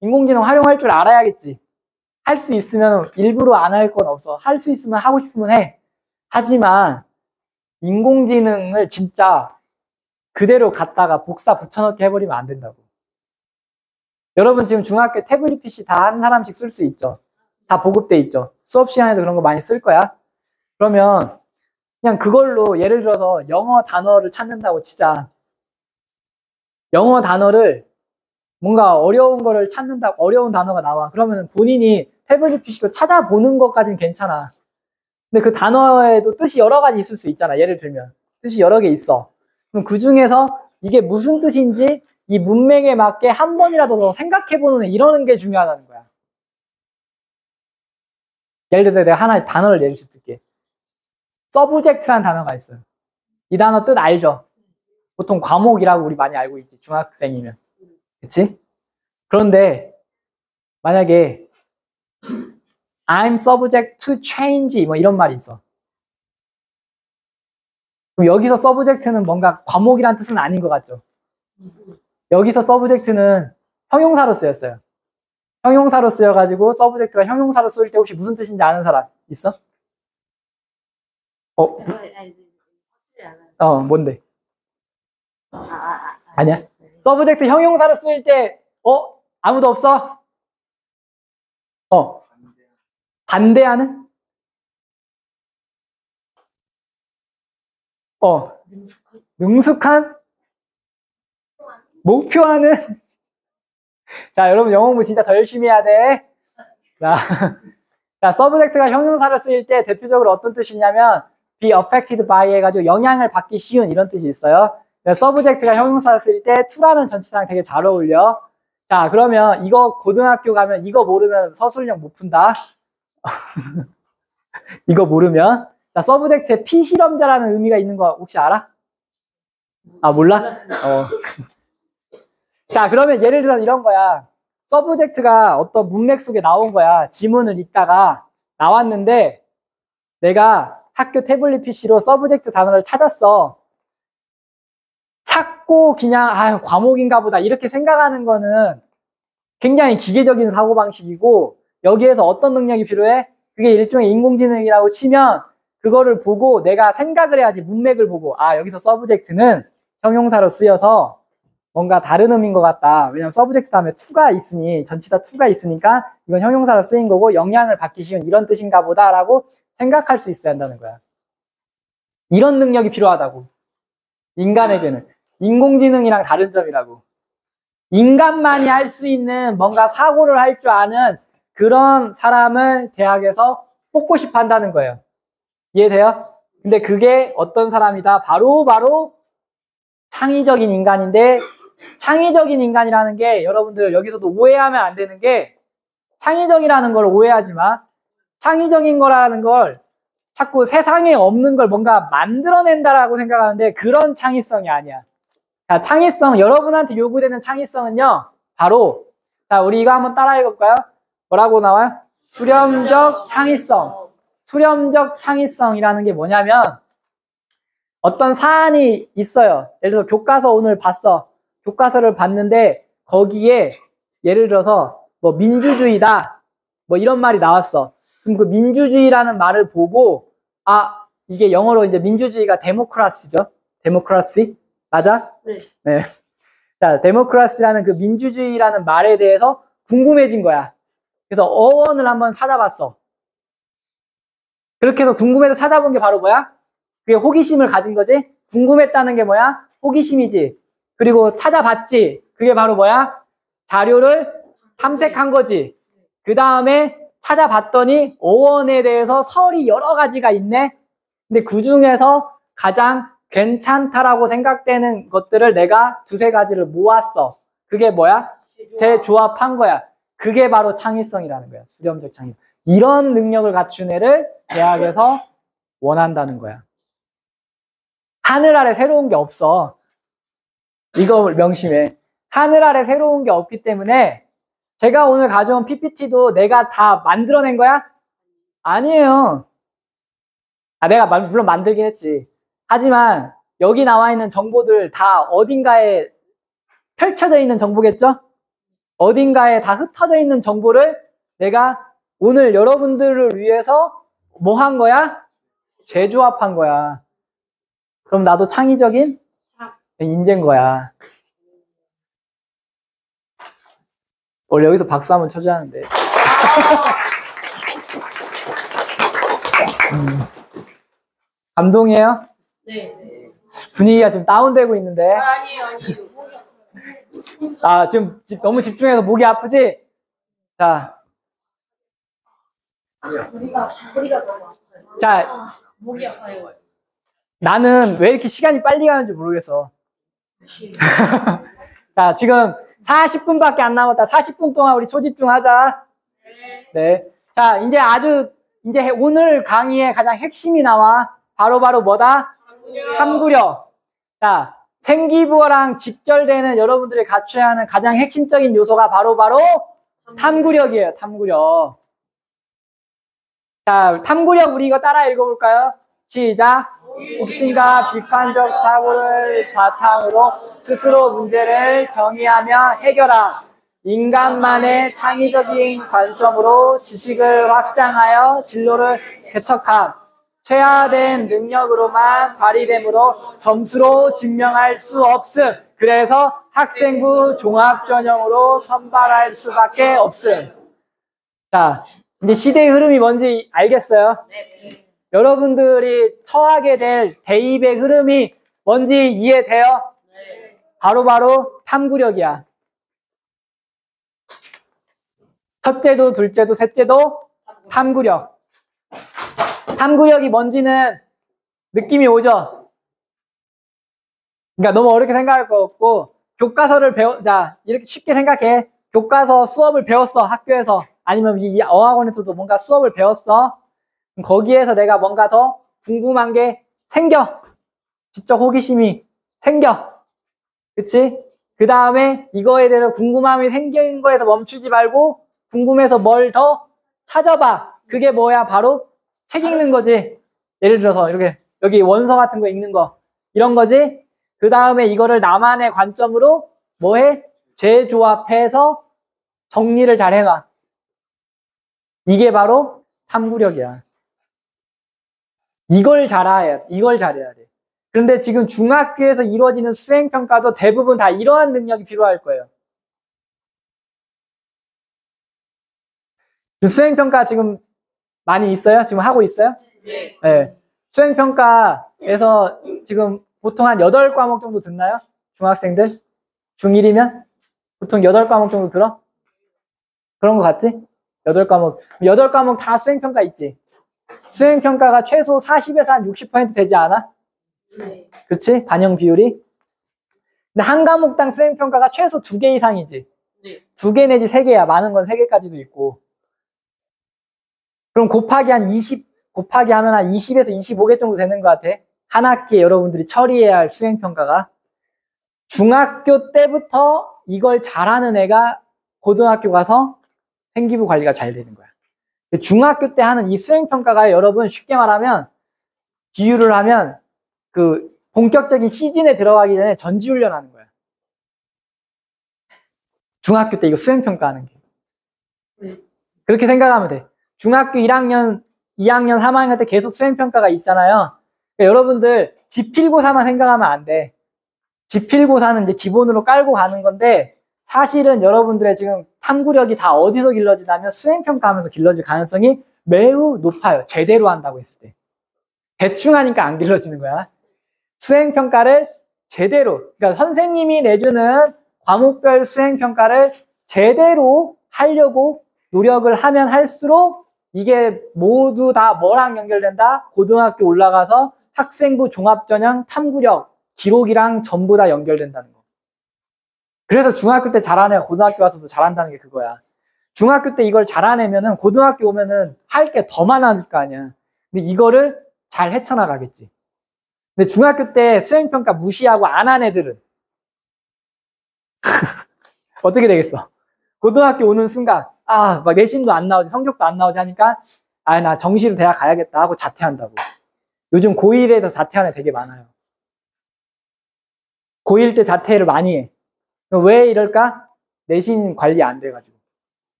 인공지능 활용할 줄 알아야겠지. 할 수 있으면 일부러 안 할 건 없어. 할 수 있으면 하고 싶으면 해. 하지만 인공지능을 진짜 그대로 갖다가 복사 붙여넣기 해버리면 안 된다고. 여러분 지금 중학교 태블릿 PC 다 한 사람씩 쓸 수 있죠. 다 보급돼 있죠. 수업 시간에도 그런 거 많이 쓸 거야. 그러면 그냥 그걸로 예를 들어서 영어 단어를 찾는다고 치자. 영어 단어를 뭔가 어려운 거를 찾는다, 어려운 단어가 나와. 그러면 본인이 태블릿 PC로 찾아보는 것까지는 괜찮아. 근데 그 단어에도 뜻이 여러 가지 있을 수 있잖아. 예를 들면 뜻이 여러 개 있어. 그럼 그 중에서 이게 무슨 뜻인지 이 문맥에 맞게 한 번이라도 더 생각해보는 이러는 게 중요하다는 거야. 예를 들어서 내가 하나의 단어를 예를 들게. 서브젝트라는 단어가 있어요. 이 단어 뜻 알죠? 보통 과목이라고 우리 많이 알고 있지. 중학생이면. 그치? 그런데 만약에 I'm subject to change 뭐 이런 말이 있어. 그럼 여기서 subject는 뭔가 과목이란 뜻은 아닌 것 같죠? 여기서 subject는 형용사로 쓰였어요. 형용사로 쓰여가지고 subject가 형용사로 쓰일 때 혹시 무슨 뜻인지 아는 사람 있어? 뭔데? 아니야? 서브젝트 형용사로 쓰일 때 아무도 없어? 반대하는? 능숙한? 목표하는? 자, 여러분 영어 공부 진짜 더 열심히 해야 돼. 자, 서브젝트가 형용사로 쓰일 때 대표적으로 어떤 뜻이냐면 be affected by 해가지고 영향을 받기 쉬운 이런 뜻이 있어요. 서브젝트가 형용사로 쓰일 때 to라는 전치사랑 되게 잘 어울려. 자, 그러면 이거 고등학교 가면 이거 모르면 서술형 못 푼다. 이거 모르면. 자, 서브젝트에 피실험자라는 의미가 있는 거 혹시 알아? 아, 몰라? 자, 그러면 예를 들어 이런 거야. 서브젝트가 어떤 문맥 속에 나온 거야. 지문을 읽다가 나왔는데 내가 학교 태블릿 PC로 서브젝트 단어를 찾았어. 찾고 그냥 과목인가 보다 이렇게 생각하는 거는 굉장히 기계적인 사고방식이고 여기에서 어떤 능력이 필요해? 그게 일종의 인공지능이라고 치면 그거를 보고 내가 생각을 해야지. 문맥을 보고 여기서 서브젝트는 형용사로 쓰여서 뭔가 다른 의미인 것 같다. 왜냐면 서브젝트 다음에 to가 있으니 전치사 to가 있으니까 이건 형용사로 쓰인 거고 영향을 받기 쉬운 이런 뜻인가 보다라고 생각할 수 있어야 한다는 거야. 이런 능력이 필요하다고. 인간에게는. 인공지능이랑 다른 점이라고. 인간만이 할 수 있는 뭔가 사고를 할 줄 아는 그런 사람을 대학에서 뽑고 싶어 한다는 거예요. 이해돼요? 근데 그게 어떤 사람이다? 바로 창의적인 인간인데, 창의적인 인간이라는 게 여러분들 여기서도 오해하면 안 되는 게, 창의적이라는 걸 오해하지 마. 창의적인 거라는 걸 자꾸 세상에 없는 걸 뭔가 만들어낸다라고 생각하는데 그런 창의성이 아니야. 자, 창의성, 여러분한테 요구되는 창의성은요, 바로, 자, 우리 이거 한번 따라 읽어볼까요? 뭐라고 나와요? 수렴적 창의성. 수렴적 창의성이라는 게 뭐냐면, 어떤 사안이 있어요. 예를 들어서 교과서 오늘 봤어. 교과서를 봤는데, 거기에 예를 들어서 뭐 민주주의다. 뭐 이런 말이 나왔어. 그럼 그 민주주의라는 말을 보고, 아, 이게 영어로 이제 민주주의가 데모크라시죠? 데모크라시? 맞아? 네. 네. 자, 데모크라시라는 그 민주주의라는 말에 대해서 궁금해진 거야. 그래서 어원을 한번 찾아봤어. 그렇게 해서 궁금해서 찾아본 게 바로 뭐야? 그게 호기심을 가진 거지? 궁금했다는 게 뭐야? 호기심이지. 그리고 찾아봤지. 그게 바로 뭐야? 자료를 탐색한 거지. 그 다음에 찾아봤더니 어원에 대해서 설이 여러 가지가 있네. 근데 그 중에서 가장 괜찮다라고 생각되는 것들을 내가 두세 가지를 모았어. 그게 뭐야? 재조합한 거야. 그게 바로 창의성이라는 거야. 수렴적 창의성. 이런 능력을 갖춘 애를 대학에서 원한다는 거야. 하늘 아래 새로운 게 없어. 이거 명심해. 하늘 아래 새로운 게 없기 때문에 제가 오늘 가져온 PPT도 내가 다 만들어낸 거야? 아니에요. 내가 물론 만들긴 했지. 하지만 여기 나와 있는 정보들 다 어딘가에 펼쳐져 있는 정보겠죠? 어딘가에 다 흩어져 있는 정보를 내가 오늘 여러분들을 위해서 뭐 한 거야? 재조합한 거야. 그럼 나도 창의적인 인재인 거야. 원래 여기서 박수 한번 쳐줘야 하는데. 감동이에요? 네. 분위기가 지금 다운되고 있는데. 아니에요. 아, 지금 너무 집중해서 목이 아프지? 자. 머리가 너무 아파요. 자, 목이 아파요. 나는 왜 이렇게 시간이 빨리 가는지 모르겠어. 자, 지금 40분밖에 안 남았다. 40분 동안 우리 초집중하자. 네. 자, 이제 오늘 강의의 가장 핵심이 나와. 바로 뭐다? 탐구력. 자, 생기부어랑 직결되는 여러분들이 갖춰야 하는 가장 핵심적인 요소가 바로 탐구력이에요. 탐구력. 자, 탐구력 우리 이거 따라 읽어볼까요? 시작. 혹신과 비판적 사고를 바탕으로 스스로 문제를 정의하며 해결함. 인간만의 창의적인 관점으로 지식을 확장하여 진로를 개척함. 최하된 능력으로만 발휘되므로 점수로 증명할 수 없음. 그래서 학생부 종합전형으로 선발할 수밖에 없음. 자, 이제 시대의 흐름이 뭔지 알겠어요? 네. 여러분들이 처하게 될 대입의 흐름이 뭔지 이해돼요? 네. 바로 탐구력이야. 첫째도 둘째도 셋째도 탐구력. 탐구력이 뭔지는 느낌이 오죠? 그러니까 너무 어렵게 생각할 거 없고, 교과서를 자, 이렇게 쉽게 생각해. 교과서 수업을 배웠어, 학교에서. 아니면 이 어학원에서도 뭔가 수업을 배웠어. 거기에서 내가 뭔가 더 궁금한 게 생겨. 지적 호기심이 생겨. 그치? 그 다음에 이거에 대해서 궁금함이 생긴 거에서 멈추지 말고 궁금해서 뭘 더 찾아봐. 그게 뭐야? 바로 책 읽는 거지. 예를 들어서 이렇게 여기 원서 같은 거 읽는 거. 이런 거지. 그 다음에 이거를 나만의 관점으로 뭐해? 재조합해서 정리를 잘 해놔. 이게 바로 탐구력이야. 이걸 잘해야 돼. 그런데 지금 중학교에서 이루어지는 수행평가도 대부분 다 이러한 능력이 필요할 거예요. 수행평가 지금 많이 있어요? 지금 하고 있어요? 네. 네. 수행평가 그래서 지금 보통 한 8과목 정도 듣나요? 중학생들? 중1이면? 보통 8과목 정도 들어? 그런 거 같지? 8과목. 8과목 다 수행평가 있지? 수행평가가 최소 40에서 한 60% 되지 않아? 네. 그치? 반영 비율이? 근데 한 과목당 수행평가가 최소 2개 이상이지? 네. 2개 내지 3개야. 많은 건 3개까지도 있고. 그럼 곱하기 한 20, 곱하기 하면 한 20에서 25개 정도 되는 것 같아. 한 학기에 여러분들이 처리해야 할 수행평가가. 중학교 때부터 이걸 잘하는 애가 고등학교 가서 생기부 관리가 잘 되는 거야. 중학교 때 하는 이 수행평가가 여러분 쉽게 말하면 비유를 하면 그 본격적인 시즌에 들어가기 전에 전지훈련 하는 거야. 중학교 때 이거 수행평가하는 게. 네. 그렇게 생각하면 돼. 중학교 1학년, 2학년, 3학년 때 계속 수행평가가 있잖아요. 그러니까 여러분들 지필고사만 생각하면 안 돼. 지필고사는 이제 기본으로 깔고 가는 건데 사실은 여러분들의 지금 탐구력이 다 어디서 길러지냐면 수행평가하면서 길러질 가능성이 매우 높아요. 제대로 한다고 했을 때. 대충 하니까 안 길러지는 거야. 수행평가를 제대로, 그러니까 선생님이 내주는 과목별 수행평가를 제대로 하려고 노력을 하면 할수록 이게 모두 다 뭐랑 연결된다? 고등학교 올라가서 학생부 종합전형 탐구력, 기록이랑 전부 다 연결된다는 거. 그래서 중학교 때 잘하는 애가 고등학교 와서도 잘한다는 게 그거야. 중학교 때 이걸 잘하내면은 고등학교 오면은 할 게 더 많아질 거 아니야. 근데 이거를 잘 헤쳐나가겠지. 근데 중학교 때 수행평가 무시하고 안 한 애들은 어떻게 되겠어? 고등학교 오는 순간 막 내신도 안 나오지, 성적도 안 나오지 하니까 나 정시로 대학 가야겠다 하고 자퇴한다고. 요즘 고1에서 자퇴하는 애 되게 많아요. 고1 때 자퇴를 많이 해. 왜 이럴까? 내신 관리 안 돼가지고.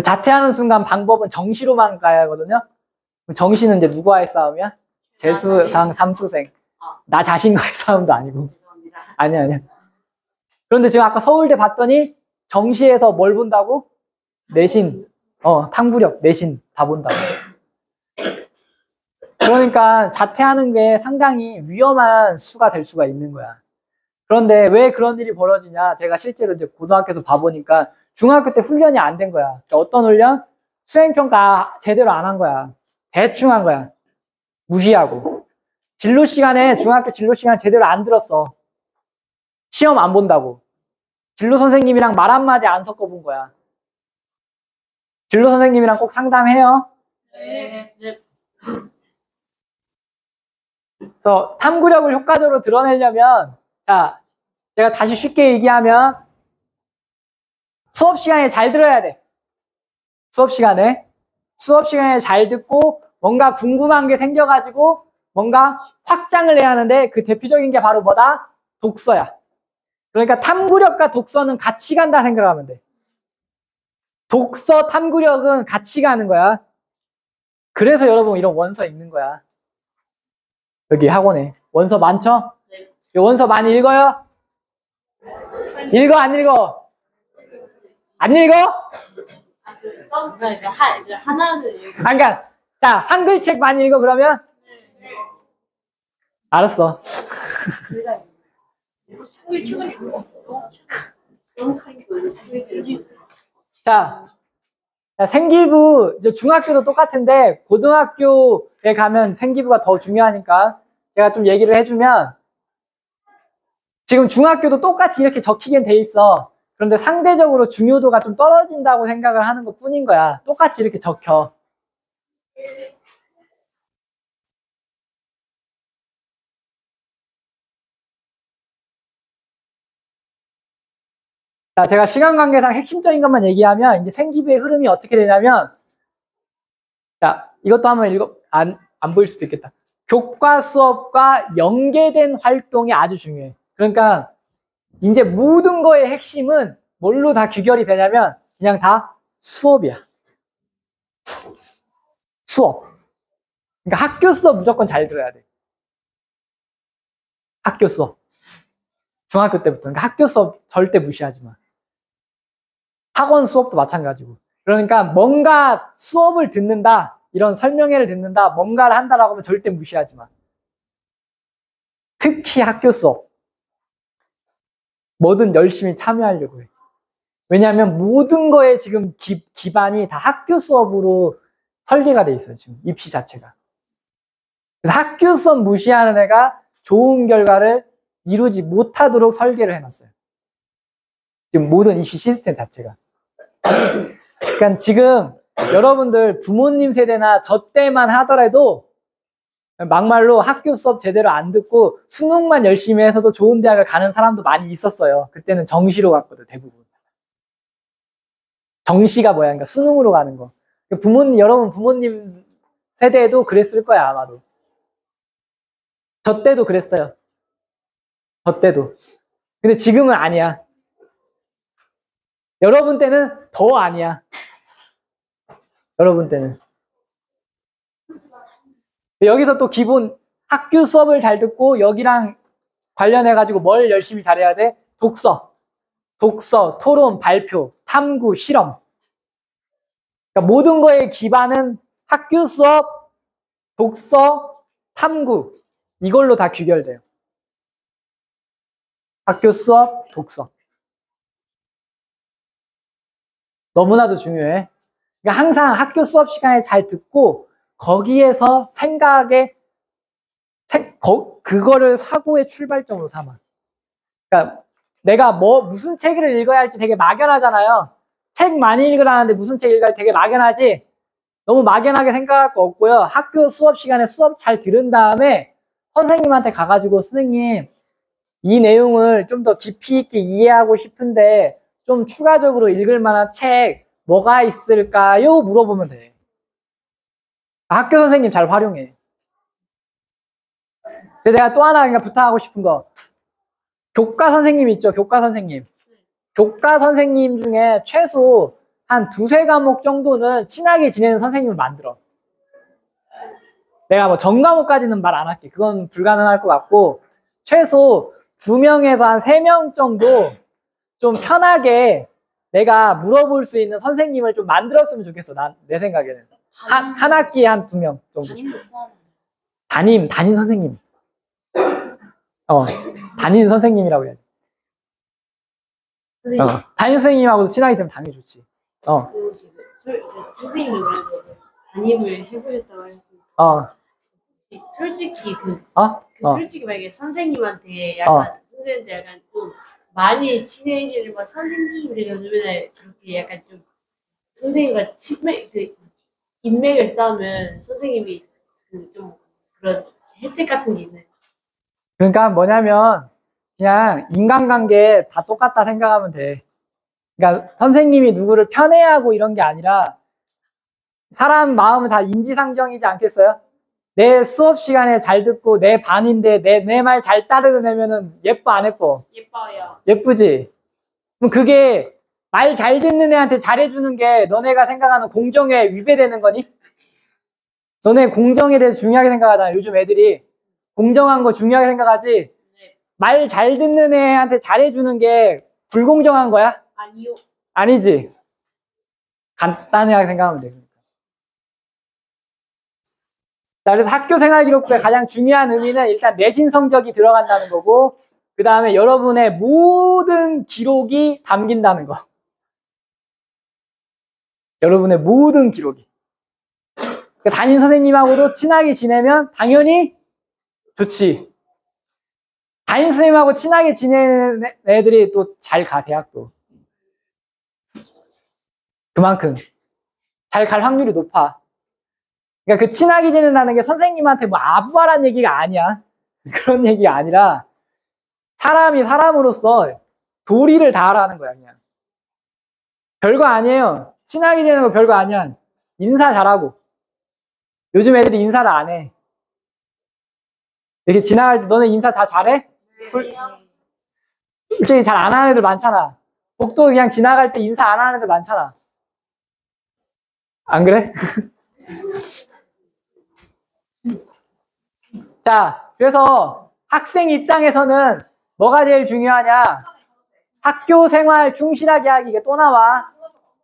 자퇴하는 순간 방법은 정시로만 가야 하거든요. 정시는 이제 누구와의 싸움이야? 재수상, 삼수생. 나 자신과의 싸움도 아니고. 죄송합니다. 아니야. 그런데 지금 아까 서울대 봤더니 정시에서 뭘 본다고? 내신, 탐구력, 내신 다 본다고. 그러니까 자퇴하는 게 상당히 위험한 수가 될 수가 있는 거야. 그런데 왜 그런 일이 벌어지냐? 제가 실제로 이제 고등학교에서 봐보니까 중학교 때 훈련이 안 된 거야. 그러니까 어떤 훈련? 수행평가 제대로 안 한 거야. 대충 한 거야. 무시하고. 진로 시간에, 중학교 진로 시간 제대로 안 들었어. 시험 안 본다고. 진로 선생님이랑 말 한마디 안 섞어본 거야. 진로 선생님이랑 꼭 상담해요. 네. 네. 그래서 탐구력을 효과적으로 드러내려면, 자, 제가 다시 쉽게 얘기하면 수업 시간에 잘 들어야 돼. 수업 시간에 잘 듣고 뭔가 궁금한 게 생겨가지고 뭔가 확장을 해야 하는데 그 대표적인 게 바로 뭐다? 독서야. 그러니까 탐구력과 독서는 같이 간다 생각하면 돼. 독서, 탐구력은 같이 가는 거야. 그래서 여러분 이런 원서 읽는 거야. 여기 학원에 원서 많죠? 네. 이 원서 많이 읽어요? 읽어, 안 읽어? 안 읽어? 하나를 그러니까 자, 한글책 많이 읽어 그러면? 알았어. 자, 생기부 이제 중학교도 똑같은데 고등학교에 가면 생기부가 더 중요하니까 제가 좀 얘기를 해주면 지금 중학교도 똑같이 이렇게 적히긴 돼 있어. 그런데 상대적으로 중요도가 좀 떨어진다고 생각을 하는 것 뿐인 거야. 똑같이 이렇게 적혀. 자, 제가 시간 관계상 핵심적인 것만 얘기하면 이제 생기부의 흐름이 어떻게 되냐면 자, 이것도 한번 안 보일 수도 있겠다. 교과 수업과 연계된 활동이 아주 중요해. 그러니까 이제 모든 거의 핵심은 뭘로 다 귀결이 되냐면 그냥 다 수업이야. 수업. 그러니까 학교 수업 무조건 잘 들어야 돼. 학교 수업. 중학교 때부터. 그러니까 학교 수업 절대 무시하지 마. 학원 수업도 마찬가지고. 그러니까 뭔가 수업을 듣는다, 이런 설명회를 듣는다, 뭔가를 한다라고 하면 절대 무시하지 마. 특히 학교 수업. 뭐든 열심히 참여하려고 해. 왜냐하면 모든 거에 지금 기반이 다 학교 수업으로 설계가 돼 있어요. 지금 입시 자체가. 그래서 학교 수업 무시하는 애가 좋은 결과를 이루지 못하도록 설계를 해놨어요. 지금 모든 입시 시스템 자체가. 그러니까 지금 여러분들 부모님 세대나 저 때만 하더라도 막말로 학교 수업 제대로 안 듣고 수능만 열심히 해서도 좋은 대학을 가는 사람도 많이 있었어요. 그때는 정시로 갔거든, 대부분. 정시가 뭐야? 그러니까 수능으로 가는 거. 여러분 부모님 세대에도 그랬을 거야, 아마도. 저 때도 그랬어요. 저 때도. 근데 지금은 아니야. 여러분 때는 더 아니야. 여러분 때는. 여기서 또 기본 학교 수업을 잘 듣고 여기랑 관련해가지고 뭘 열심히 잘해야 돼? 독서, 토론, 발표, 탐구, 실험. 그러니까 모든 거의 기반은 학교 수업, 독서, 탐구. 이걸로 다 귀결돼요. 학교 수업, 독서. 너무나도 중요해. 그러니까 항상 학교 수업 시간에 잘 듣고 거기에서 그거를 사고의 출발점으로 삼아. 그러니까 내가 무슨 책을 읽어야 할지 되게 막연하잖아요. 책 많이 읽으라는데 무슨 책 읽어야 되게 막연하지? 너무 막연하게 생각할 거 없고요. 학교 수업 시간에 수업 잘 들은 다음에 선생님한테 가가지고 선생님 이 내용을 좀 더 깊이 있게 이해하고 싶은데 좀 추가적으로 읽을 만한 책 뭐가 있을까요? 물어보면 돼. 학교 선생님 잘 활용해. 그래서 내가 또 하나 부탁하고 싶은 거. 교과 선생님 있죠? 교과 선생님. 교과 선생님 중에 최소 한 2-3과목 정도는 친하게 지내는 선생님을 만들어. 내가 전 과목까지는 말 안 할게. 그건 불가능할 것 같고 최소 2명에서 한 3명 정도 좀 편하게 내가 물어볼 수 있는 선생님을 좀 만들었으면 좋겠어. 내 생각에는. 한 학기에 한 2명 정도. 담임도 포함. 담임 선생님. 담임 선생님이라고 해야지. 담임 선생님하고도 친하게 되면 당연히 좋지. 선생님이 그래도 담임을 해보셨다고 했으니까. 솔직히 솔직히 만약에 선생님한테 선생님한테 약간 좀 많이 친해지는 건 선생님이 요즘에 그렇게 약간 좀 선생님과 인맥을 쌓으면 선생님이 좀 그런 혜택 같은 게 있나요? 그러니까 뭐냐면 그냥 인간관계 다 똑같다 생각하면 돼. 그러니까 선생님이 누구를 편애하고 이런 게 아니라 사람 마음은 다 인지상정이지 않겠어요? 내 수업 시간에 잘 듣고 내 반인데 내 말 잘 따르면은 예뻐 안 예뻐? 예뻐요. 예쁘지? 그럼 그게 말 잘 듣는 애한테 잘해주는 게 너네가 생각하는 공정에 위배되는 거니? 너네 공정에 대해서 중요하게 생각하잖아. 요즘 애들이 공정한 거 중요하게 생각하지? 네. 말 잘 듣는 애한테 잘해주는 게 불공정한 거야? 아니요. 아니지. 간단하게 생각하면 돼. 자, 그래서 학교 생활 기록부의 가장 중요한 의미는 일단 내신 성적이 들어간다는 거고, 그 다음에 여러분의 모든 기록이 담긴다는 거. 여러분의 모든 기록이. 그러니까 담임 선생님하고도 친하게 지내면 당연히 좋지. 담임 선생님하고 친하게 지내는 애들이 또 잘 가, 대학도. 그만큼 잘 갈 확률이 높아. 그러니까 그 친하게 지낸다는 게 선생님한테 뭐 아부하라는 얘기가 아니야. 그런 얘기가 아니라 사람이 사람으로서 도리를 다하라는 거야, 그냥. 별거 아니에요. 친하게 지내는 거 별거 아니야. 인사 잘하고. 요즘 애들이 인사를 안 해. 이렇게 지나갈 때 너네 인사 다 잘해? 솔직히 잘 안 하는 애들 많잖아. 복도 그냥 지나갈 때 인사 안 하는 애들 많잖아. 안 그래? 자, 그래서 학생 입장에서는 뭐가 제일 중요하냐? 학교 생활 충실하게 하기. 이게 또 나와.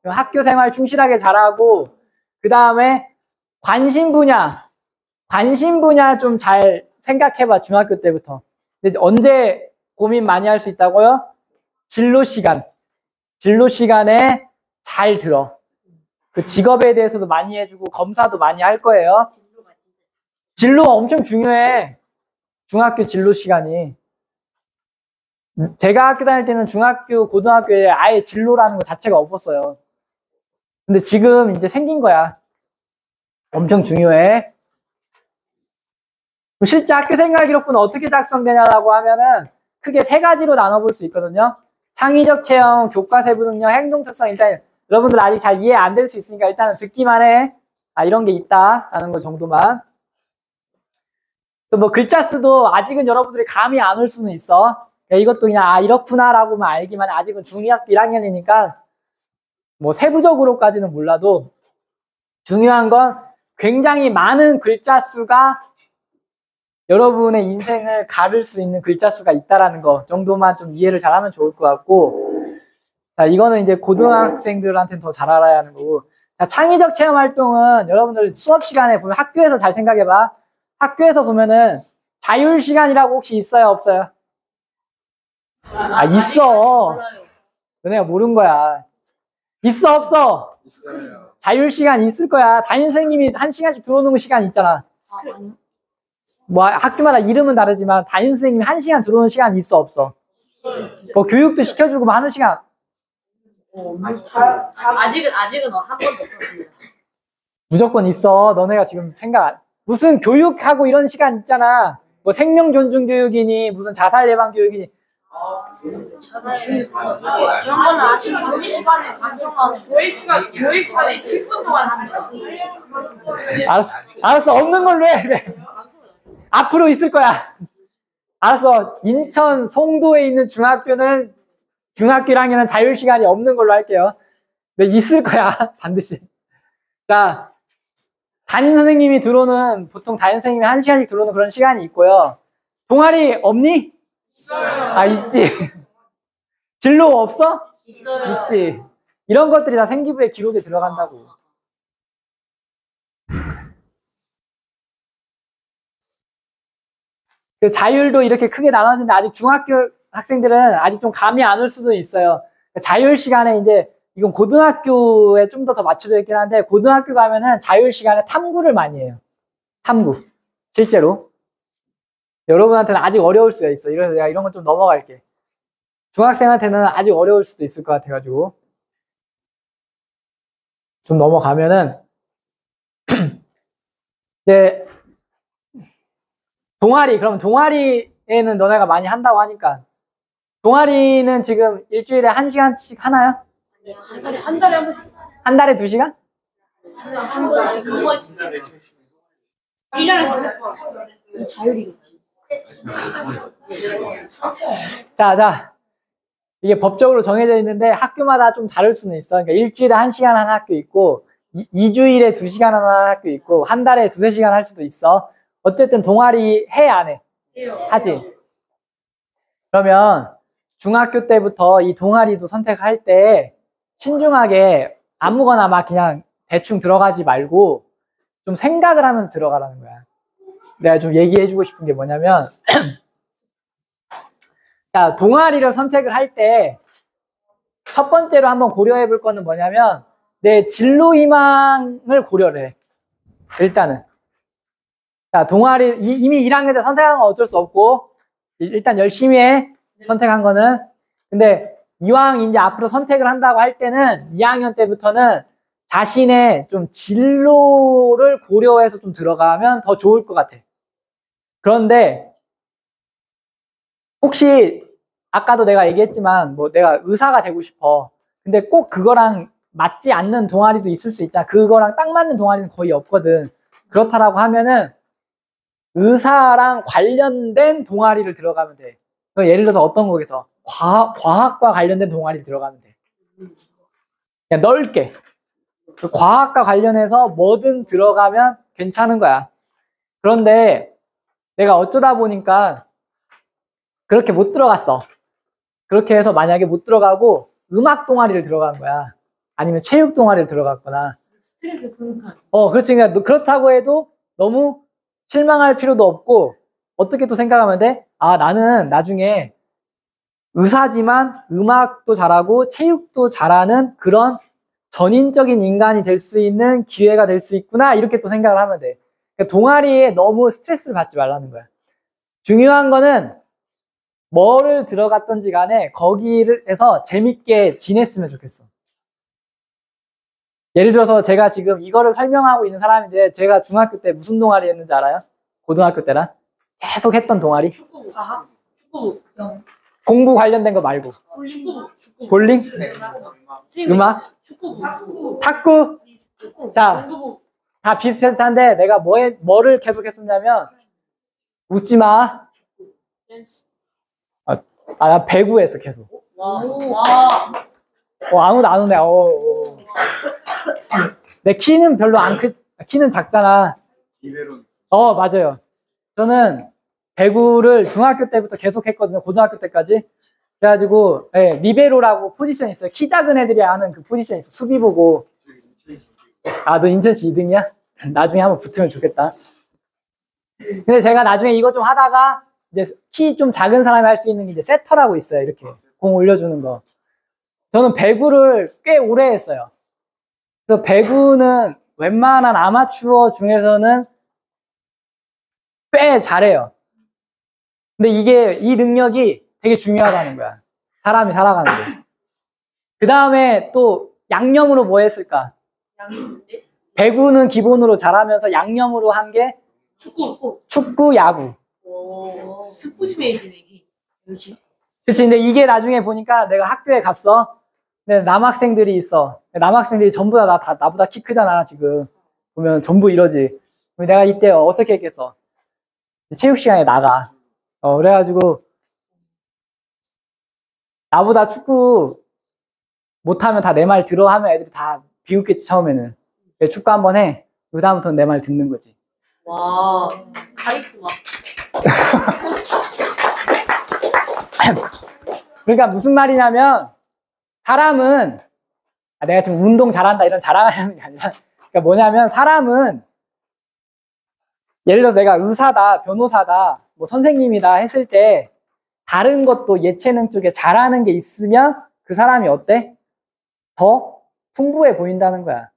학교 생활 충실하게 잘하고, 그 다음에 관심 분야 좀 잘 생각해봐. 중학교 때부터 근데 언제 고민 많이 할 수 있다고요? 진로 시간. 진로 시간에 잘 들어. 그 직업에 대해서도 많이 해주고 검사도 많이 할 거예요. 진로 엄청 중요해. 중학교 진로 시간이. 제가 학교 다닐 때는 중학교, 고등학교에 아예 진로라는 거 자체가 없었어요. 근데 지금 이제 생긴 거야. 엄청 중요해. 실제 학교 생활 기록부는 어떻게 작성되냐라고 하면은 크게 세 가지로 나눠볼 수 있거든요. 창의적 체험, 교과 세부 능력, 행동 특성. 일단 여러분들 아직 잘 이해 안 될 수 있으니까 일단은 듣기만 해. 아, 이런 게 있다라는 거 정도만. 또 뭐 글자 수도 아직은 여러분들이 감이 안 올 수는 있어. 이것도 그냥 아 이렇구나라고만 알기만 해. 아직은 중학교 1학년이니까 뭐 세부적으로까지는 몰라도 중요한 건 굉장히 많은 글자 수가 여러분의 인생을 가를 수 있는 글자 수가 있다라는 거 정도만 좀 이해를 잘하면 좋을 것 같고, 자 이거는 이제 고등학생들한테는 더 잘 알아야 하는 거고, 자 창의적 체험 활동은 여러분들 수업 시간에 보면 학교에서 잘 생각해봐. 학교에서 보면은 자율 시간이라고 혹시 있어요 없어요? 아 있어. 너네가 모르는 거야. 있어 없어? 있어요. 자율 시간 있을 거야. 담임 선생님이 1시간씩 들어오는 시간 있잖아. 뭐 학교마다 이름은 다르지만 담임 선생님이 1시간 들어오는 시간 있어 없어? 뭐 교육도 시켜주고 뭐 하는 시간 아직은 한 번도 없었습니다. 무조건 있어. 너네가 지금 무슨 교육하고 이런 시간 있잖아. 뭐 생명 존중 교육이니 무슨 자살 예방 교육이니. 그런 거는 아침 조회 시간에 방송하고 조회 시간에 10분 동안 합니다. 알았어 없는 걸로 해. 그래. 앞으로 있을 거야. 알았어. 인천 송도에 있는 중학교는 중학교 1학년은 자율 시간이 없는 걸로 할게요. 근데 있을 거야 반드시. 자 담임 선생님이 들어오는 보통 담임 선생님이 1시간씩 들어오는 그런 시간이 있고요. 동아리 없니? 아 있지. 진로 없어? 있지. 이런 것들이 다 생기부의 기록에 들어간다고. 그 자율도 이렇게 크게 나눠지는데 아직 중학교 학생들은 아직 좀 감이 안 올 수도 있어요. 자율 시간에 이제 이건 고등학교에 좀 더 맞춰져 있긴 한데 고등학교 가면은 자율 시간에 탐구를 많이 해요. 탐구. 실제로. 여러분한테는 아직 어려울 수가 있어. 이래서 내가 이런 건 좀 넘어갈게. 중학생한테는 아직 어려울 수도 있을 것 같아가지고 좀 넘어가면은 이제 동아리. 그럼 동아리에는 너네가 많이 한다고 하니까 동아리는 지금 일주일에 1시간씩 하나요? 한 달에 한 번씩. 한 달에 2시간? 한 번씩. 1년에 한 번씩. 자율이겠지. 자. 이게 법적으로 정해져 있는데 학교마다 좀 다를 수는 있어. 그러니까 일주일에 1시간 하는 학교 있고 2주일에 2시간 하는 학교 있고 한 달에 2-3시간 할 수도 있어. 어쨌든 동아리 해 안 해? 하지. 그러면 중학교 때부터 이 동아리도 선택할 때 신중하게 아무거나 막 그냥 대충 들어가지 말고 좀 생각을 하면서 들어가라는 거야. 내가 좀 얘기해주고 싶은 게 뭐냐면 자, 동아리를 선택을 할 때 첫 번째로 한번 고려해 볼 거는 뭐냐면 내 진로 희망을 고려를 해. 일단은. 자, 동아리 이미 1학년 때 선택한 건 어쩔 수 없고 일단 열심히 해. 선택한 거는. 근데 이왕 이제 앞으로 선택을 한다고 할 때는 2학년 때부터는 자신의 좀 진로를 고려해서 좀 들어가면 더 좋을 것 같아. 그런데 혹시 아까도 내가 얘기했지만 뭐 내가 의사가 되고 싶어. 근데 꼭 그거랑 맞지 않는 동아리도 있을 수 있잖아. 그거랑 딱 맞는 동아리는 거의 없거든. 그렇다라고 하면은 의사랑 관련된 동아리를 들어가면 돼. 예를 들어서 어떤 거겠어? 과학과 관련된 동아리를 들어가면 돼. 그냥 넓게. 그 과학과 관련해서 뭐든 들어가면 괜찮은 거야. 그런데 내가 어쩌다 보니까 그렇게 못 들어갔어. 그렇게 해서 만약에 못 들어가고 음악 동아리를 들어간 거야. 아니면 체육 동아리를 들어갔거나. 스트레스 그러니까. 그렇지. 그러니까 그렇다고 해도 너무 실망할 필요도 없고 어떻게 또 생각하면 돼? 아, 나는 나중에 의사지만 음악도 잘하고 체육도 잘하는 그런 전인적인 인간이 될 수 있는 기회가 될 수 있구나. 이렇게 또 생각을 하면 돼. 그러니까 동아리에 너무 스트레스를 받지 말라는 거야. 중요한 거는 뭐를 들어갔던지 간에 거기에서 재밌게 지냈으면 좋겠어. 예를 들어서 제가 지금 이거를 설명하고 있는 사람인데 제가 중학교 때 무슨 동아리 했는지 알아요? 고등학교 때랑 계속 했던 동아리. 축구, 과학, 축구, 영, 공부 관련된 거 말고. 축구, 볼링? 음악? 축구, 탁구? 축구, 자, 농구부. 다 비슷비슷한데 내가 뭐를 계속 했었냐면 웃지 마. 댄스. 나 배구 했어 계속. 와, 아무도 안 오네. 내 키는 별로 안 키는 작잖아. 맞아요. 저는 배구를 중학교 때부터 계속 했거든요. 고등학교 때까지. 그래가지고 리베로라고 포지션이 있어요. 키 작은 애들이 하는 그 포지션이 있어. 수비 보고. 아, 너 인천시 2등이야? 나중에 한번 붙으면 좋겠다. 근데 제가 나중에 이거 좀 하다가 이제 키 좀 작은 사람이 할 수 있는 게 이제 세터라고 있어요. 이렇게 공 올려주는 거. 저는 배구를 꽤 오래 했어요. 그래서 배구는 웬만한 아마추어 중에서는 꽤 잘해요. 근데 이 능력이 되게 중요하다는 거야. 사람이 살아가는데. 그 다음에 또 양념으로 뭐 했을까? 배구는 기본으로 잘하면서 양념으로 한 게 축구, 야구. 스포츠맨이네, 이게. 뭐지? 그치. 근데 이게 나중에 보니까 내가 학교에 갔어. 근데 남학생들이 있어. 남학생들이 전부 다 나보다 키 크잖아, 지금. 보면 전부 이러지. 내가 이때 어떻게 했겠어? 체육 시간에 나가. 그래가지고, 나보다 축구 못하면 다 내 말 들어 하면 애들이 다 비웃겠지, 처음에는. 축구 한번 해. 그 다음부터는 내 말 듣는 거지. 와, 카리스마. 그러니까 무슨 말이냐면, 사람은, 내가 지금 운동 잘한다 이런 자랑하는 게 아니라, 그러니까 뭐냐면, 사람은, 예를 들어서 내가 의사다, 변호사다, 뭐 선생님이다 했을 때, 다른 것도 예체능 쪽에 잘하는 게 있으면 그 사람이 어때? 더 풍부해 보인다는 거야.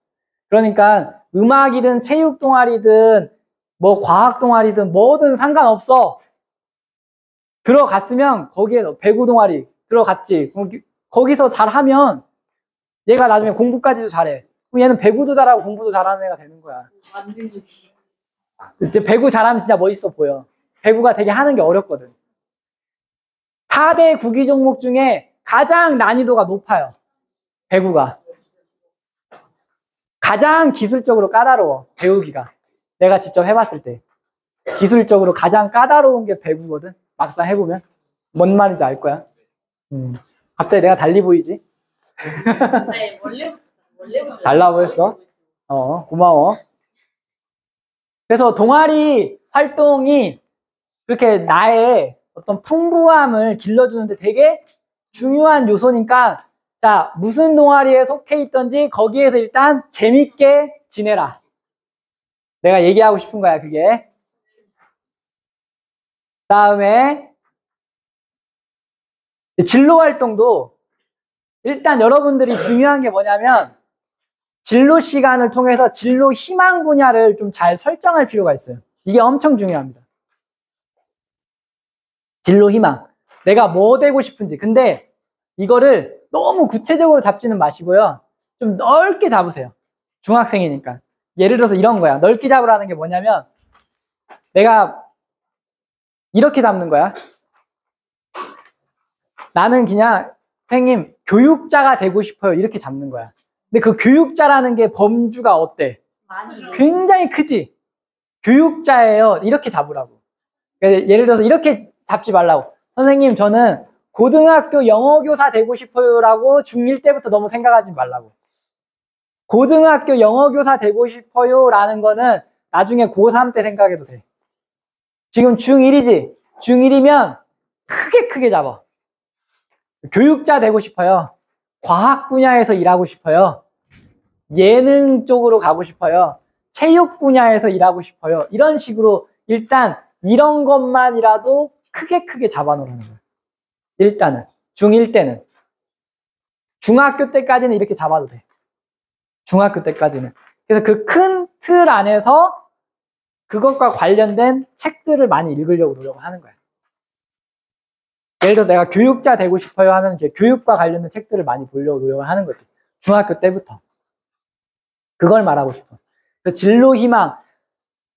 그러니까 음악이든 체육 동아리든 뭐 과학 동아리든 뭐든 상관없어. 들어갔으면 거기에 배구 동아리 들어갔지. 거기서 잘하면 얘가 나중에 공부까지도 잘해. 그럼 얘는 배구도 잘하고 공부도 잘하는 애가 되는 거야. 이제 배구 잘하면 진짜 멋있어 보여. 배구가 되게 하는 게 어렵거든. 4대 구기 종목 중에 가장 난이도가 높아요. 배구가. 가장 기술적으로 까다로워. 배우기가. 내가 직접 해봤을 때. 기술적으로 가장 까다로운 게 배구거든. 막상 해보면. 뭔 말인지 알 거야. 갑자기 내가 달리 보이지? 네, 원래부터. 달라 보였어? 고마워. 그래서 동아리 활동이 그렇게 나의 어떤 풍부함을 길러주는데 되게 중요한 요소니까, 자, 무슨 동아리에 속해 있던지 거기에서 일단 재밌게 지내라. 내가 얘기하고 싶은 거야, 그게. 다음에 진로 활동도 일단 여러분들이 중요한 게 뭐냐면, 진로 시간을 통해서 진로 희망 분야를 좀 잘 설정할 필요가 있어요. 이게 엄청 중요합니다. 진로 희망. 내가 뭐 되고 싶은지. 근데 이거를 너무 구체적으로 잡지는 마시고요. 좀 넓게 잡으세요. 중학생이니까. 예를 들어서 이런 거야. 넓게 잡으라는 게 뭐냐면, 내가 이렇게 잡는 거야. 나는 그냥 선생님 교육자가 되고 싶어요. 이렇게 잡는 거야. 근데 그 교육자라는 게 범주가 어때? 굉장히 크지? 교육자예요. 이렇게 잡으라고. 예를 들어서 이렇게 잡지 말라고. 선생님, 저는 고등학교 영어교사 되고 싶어요라고 중1 때부터 너무 생각하지 말라고. 고등학교 영어교사 되고 싶어요라는 거는 나중에 고3 때 생각해도 돼. 지금 중1이지? 중1이면 크게 잡아. 교육자 되고 싶어요. 과학 분야에서 일하고 싶어요. 예능 쪽으로 가고 싶어요. 체육 분야에서 일하고 싶어요. 이런 식으로 일단 이런 것만이라도 크게 잡아놓으라는 거예요. 일단은 중1 때는. 중학교 때까지는 이렇게 잡아도 돼. 중학교 때까지는. 그래서 그 큰 틀 안에서 그것과 관련된 책들을 많이 읽으려고 노력을 하는 거야. 예를 들어 내가 교육자 되고 싶어요 하면 교육과 관련된 책들을 많이 보려고 노력을 하는 거지. 중학교 때부터. 그걸 말하고 싶어. 그 진로 희망.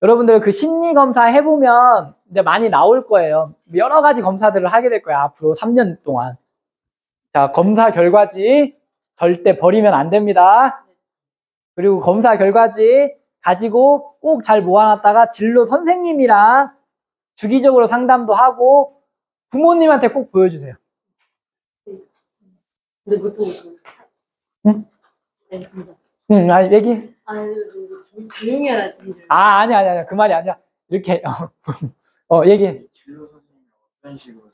여러분들 그 심리검사 해보면 이제 많이 나올 거예요. 여러 가지 검사들을 하게 될 거야. 앞으로 3년 동안. 자, 검사 결과지 절대 버리면 안 됩니다. 그리고 검사 결과지 가지고 꼭 잘 모아놨다가 진로 선생님이랑 주기적으로 상담도 하고 부모님한테 꼭 보여주세요. 근데 보통 응? 알겠습니다. 응, 아, 얘기. 조용히 하라. 아니야. 그 말이 아니야. 이렇게, 얘기해. 진로 선생님이 어떤 식으로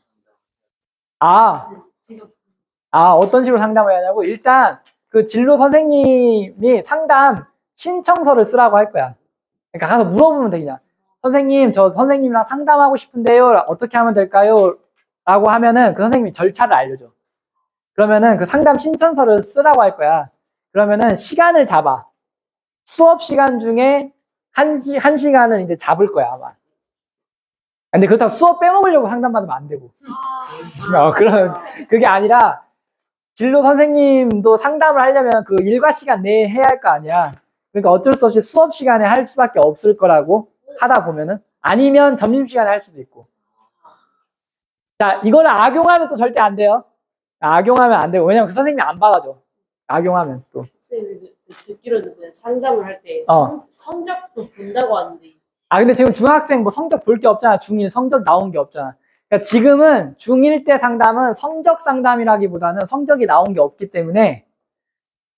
어떤 식으로 상담을 해야 하냐고? 일단, 그 진로 선생님이 상담 신청서를 쓰라고 할 거야. 그러니까 가서 물어보면 돼, 그냥. 선생님, 저 선생님이랑 상담하고 싶은데요. 어떻게 하면 될까요? 라고 하면은 그 선생님이 절차를 알려줘. 그러면은 그 상담 신청서를 쓰라고 할 거야. 그러면은 시간을 잡아. 수업 시간 중에 한 시간을 이제 잡을 거야, 아마. 근데 그렇다고 수업 빼먹으려고 상담받으면 안 되고. 그게 아니라 진로 선생님도 상담을 하려면 그 일과 시간 내에 해야 할 거 아니야. 그러니까 어쩔 수 없이 수업 시간에 할 수밖에 없을 거라고 하다 보면은. 아니면 점심시간에 할 수도 있고. 자, 이거는 악용하면 또 절대 안 돼요. 악용하면 안 되고. 왜냐면 그 선생님이 안 받아줘. 악용하면 또. 선생님 듣기로는 그 상담을 할 때 성적도 본다고 하는데. 근데 지금 중학생 뭐 성적 볼 게 없잖아. 중1 성적 나온 게 없잖아. 그러니까 지금은 중1 때 상담은 성적 상담이라기보다는 성적이 나온 게 없기 때문에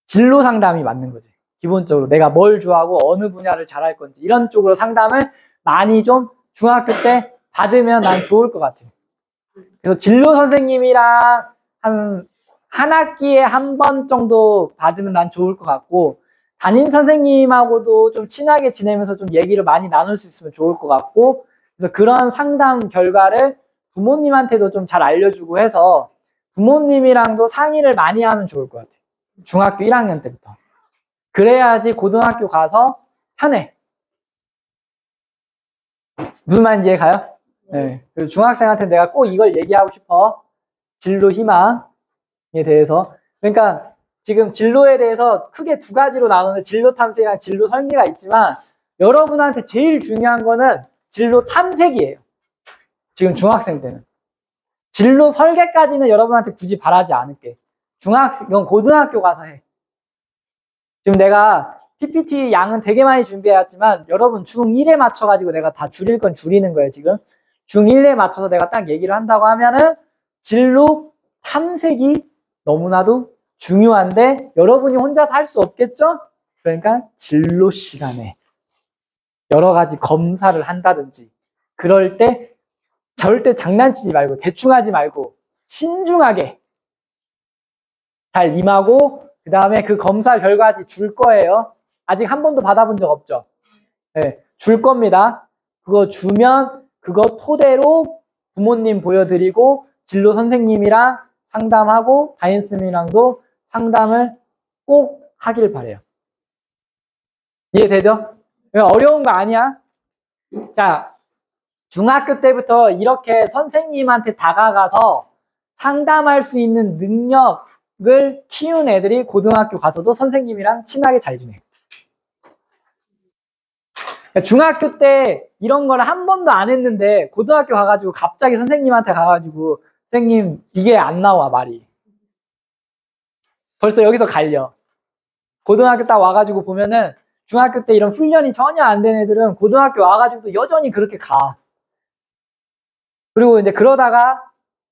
진로 상담이 맞는 거지. 기본적으로 내가 뭘 좋아하고 어느 분야를 잘할 건지 이런 쪽으로 상담을 많이 좀 중학교 때 받으면 난 좋을 것 같아요. 그래서 진로 선생님이랑 한 학기에 한 번 정도 받으면 난 좋을 것 같고, 담임 선생님하고도 좀 친하게 지내면서 좀 얘기를 많이 나눌 수 있으면 좋을 것 같고, 그래서 그런 상담 결과를 부모님한테도 좀 잘 알려주고 해서 부모님이랑도 상의를 많이 하면 좋을 것 같아요. 중학교 1학년 때부터. 그래야지 고등학교 가서 편해. 무슨 말인지 이해 가요? 네. 그리고 중학생한테 내가 꼭 이걸 얘기하고 싶어. 진로 희망에 대해서. 그러니까 지금 진로에 대해서 크게 두 가지로 나누는 진로 탐색이랑 진로 설계가 있지만 여러분한테 제일 중요한 거는 진로 탐색이에요. 지금 중학생 때는. 진로 설계까지는 여러분한테 굳이 바라지 않을게. 이건 고등학교 가서 해. 지금 내가 PPT 양은 되게 많이 준비해왔지만 여러분 중1에 맞춰가지고 내가 다 줄일 건 줄이는 거예요, 지금. 중1에 맞춰서 내가 딱 얘기를 한다고 하면은 진로 탐색이 너무나도 중요한데 여러분이 혼자서 할 수 없겠죠? 그러니까 진로 시간에 여러 가지 검사를 한다든지 그럴 때 절대 장난치지 말고 대충 하지 말고 신중하게 잘 임하고 그 다음에 그 검사 결과지 줄 거예요. 아직 한 번도 받아본 적 없죠? 네, 줄 겁니다. 그거 주면 그거 토대로 부모님 보여드리고 진로 선생님이랑 상담하고 담임쌤이랑도 상담을 꼭 하길 바래요. 이해되죠? 어려운 거 아니야. 자, 중학교 때부터 이렇게 선생님한테 다가가서 상담할 수 있는 능력을 키운 애들이 고등학교 가서도 선생님이랑 친하게 잘 지내. 중학교 때 이런 걸 한 번도 안 했는데 고등학교 가가지고 갑자기 선생님한테 가가지고 선생님 이게 안 나와 말이. 벌써 여기서 갈려. 고등학교 딱 와가지고 보면은 중학교 때 이런 훈련이 전혀 안 된 애들은 고등학교 와가지고도 여전히 그렇게 가. 그리고 이제 그러다가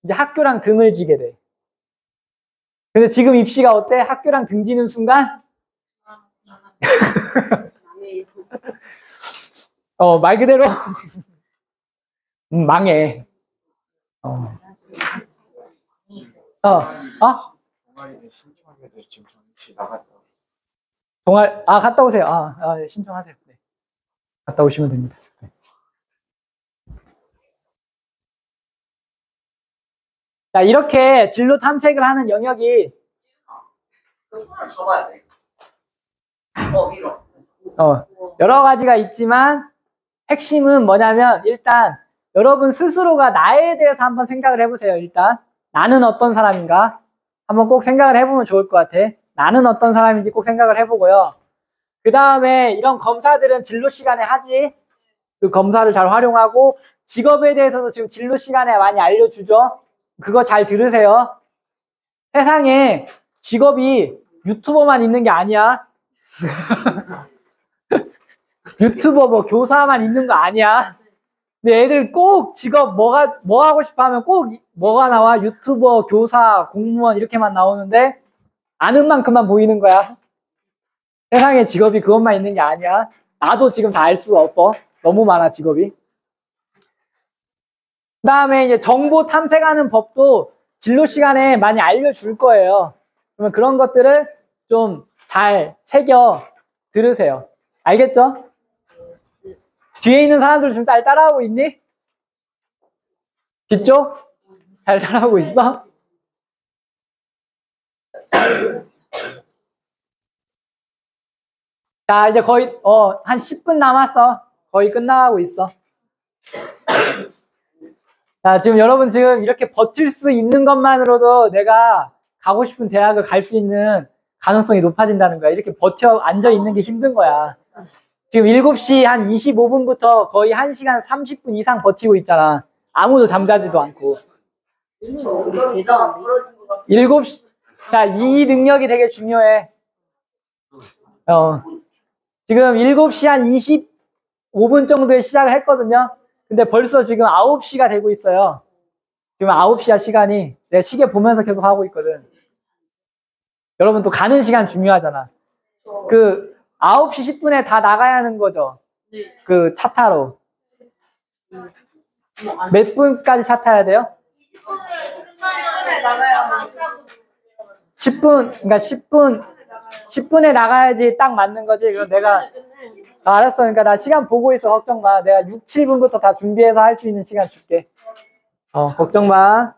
이제 학교랑 등을 지게 돼. 근데 지금 입시가 어때? 학교랑 등 지는 순간? 말 그대로 망해. 동아리에 신청하게 돼서 지금 잠시 나갔다. 갔다 오세요. 네, 신청하세요. 네. 갔다 오시면 됩니다. 네. 자, 이렇게 진로 탐색을 하는 영역이 그 손을 잡아야 돼. 밀어. 여러 가지가 있지만 핵심은 뭐냐면 일단 여러분 스스로가 나에 대해서 한번 생각을 해보세요. 일단 나는 어떤 사람인가 한번 꼭 생각을 해보면 좋을 것 같아. 나는 어떤 사람인지 꼭 생각을 해보고요. 그 다음에 이런 검사들은 진로 시간에 하지. 그 검사를 잘 활용하고 직업에 대해서도 지금 진로 시간에 많이 알려주죠. 그거 잘 들으세요. 세상에 직업이 유튜버만 있는 게 아니야. 유튜버 뭐 교사만 있는 거 아니야. 근데 애들 꼭 직업 뭐 하고 싶어 하면 꼭 뭐가 나와? 유튜버, 교사, 공무원 이렇게만 나오는데 아는 만큼만 보이는 거야. 세상에 직업이 그것만 있는 게 아니야. 나도 지금 다 알 수가 없어. 너무 많아 직업이. 그 다음에 이제 정보 탐색하는 법도 진로 시간에 많이 알려줄 거예요. 그러면 그런 것들을 좀 잘 새겨 들으세요. 알겠죠? 뒤에 있는 사람들 좀 잘 따라하고 있니? 뒤쪽? 잘 따라하고 있어? 자, 이제 거의 한 10분 남았어. 거의 끝나가고 있어. 자, 지금 여러분 지금 이렇게 버틸 수 있는 것만으로도 내가 가고 싶은 대학을 갈 수 있는 가능성이 높아진다는 거야. 이렇게 버텨 앉아 있는 게 힘든 거야. 지금 7시 한 25분부터 거의 1시간 30분 이상 버티고 있잖아. 아무도 잠자지도 않고. 7시, 자, 이 능력이 되게 중요해. 지금 7시 한 25분 정도에 시작을 했거든요. 근데 벌써 지금 9시가 되고 있어요. 지금 9시야 시간이. 내가 시계 보면서 계속 하고 있거든. 여러분 또 가는 시간 중요하잖아. 그 9시 10분에 다 나가야 하는 거죠. 그 차 타러. 몇 분까지 차 타야 돼요? 10분에 나가야 10분, 그러니까 10분에 나가야지 딱 맞는 거지. 그럼 내가, 알았어. 그러니까 나 시간 보고 있어. 걱정 마. 내가 6, 7분부터 다 준비해서 할 수 있는 시간 줄게. 걱정 마.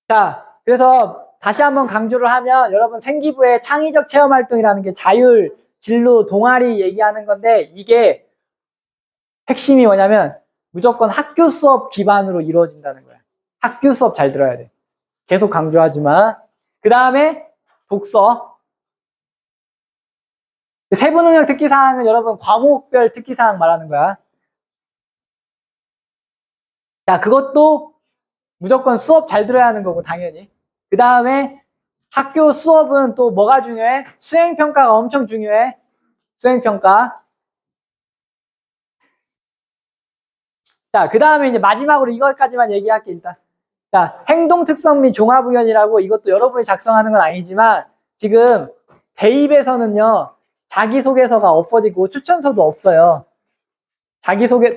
자, 그래서 다시 한번 강조를 하면 여러분 생기부의 창의적 체험 활동이라는 게 자율, 진로, 동아리 얘기하는 건데 이게 핵심이 뭐냐면 무조건 학교 수업 기반으로 이루어진다는 거야. 학교 수업 잘 들어야 돼. 계속 강조하지만. 그 다음에 독서. 세부 능력 특기사항은 여러분 과목별 특기사항 말하는 거야. 자, 그것도 무조건 수업 잘 들어야 하는 거고 당연히. 그 다음에 학교 수업은 또 뭐가 중요해? 수행평가가 엄청 중요해. 수행평가. 자, 그 다음에 이제 마지막으로 이것까지만 얘기할게 일단. 자, 행동특성 및 종합의견이라고 이것도 여러분이 작성하는 건 아니지만 지금 대입에서는요. 자기소개서가 없어지고 추천서도 없어요. 자기소개,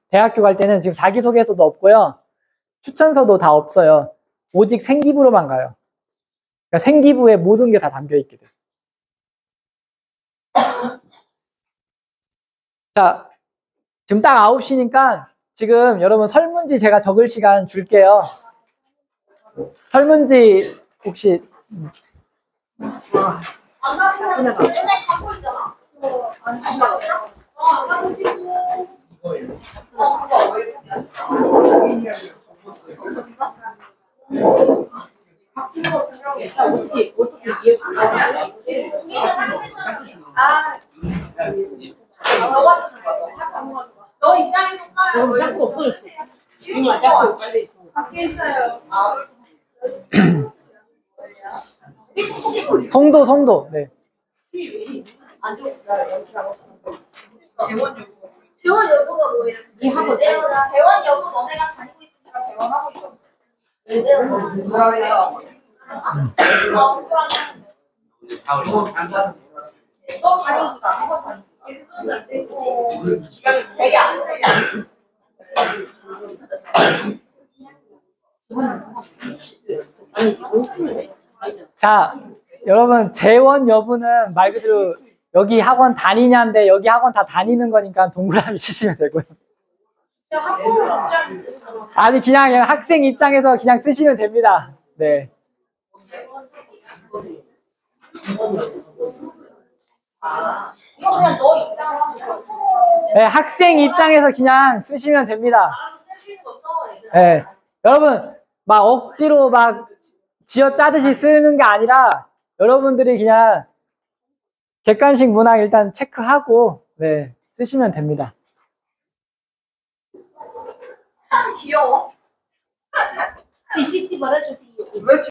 대학교 갈 때는 지금 자기소개서도 없고요. 추천서도 다 없어요. 오직 생기부로만 가요. 그러니까 생기부에 모든 게 다 담겨있게 돼요. 자, 지금 딱 9시니까 지금 여러분 설문지 제가 적을 시간 줄게요. 설문지 혹시 안 가시면 맨날 갖고 있잖아. 안 가시면 안 가시고. 그거 왜 어떻게 너가 쓰는 거야. 너 입장에서 써요. 자꾸 없어졌어. 지금 있어. 밖에 있어요. 송도. 네. 재원 여부가 뭐예요? 재원 여부 너네가 다니고 있으니까 재원하고 있어. 뭐예요? 너 다니구나. 한번 다니고. 되게 안 되게. 자, 여러분 재원 여부는 말 그대로 여기 학원 다니냐인데 여기 학원 다 다니는 거니까 동그라미 치시면 되고요. 학부모 입장인데. 아니 그냥 학생 입장에서 그냥 쓰시면 됩니다. 네. 이거 그냥 너 입장으로 하면 돼. 학부모 네, 학생 입장에서 그냥 쓰시면 됩니다. 알아서 쓸 수 있는 거 써. 얘들아. 네. 여러분 막 억지로 막 쥐어 짜듯이 쓰는 게 아니라 여러분들이 그냥 객관식 문항 일단 체크하고 네, 쓰시면 됩니다. 귀여워. 찌찌찌 말아주세요. 왜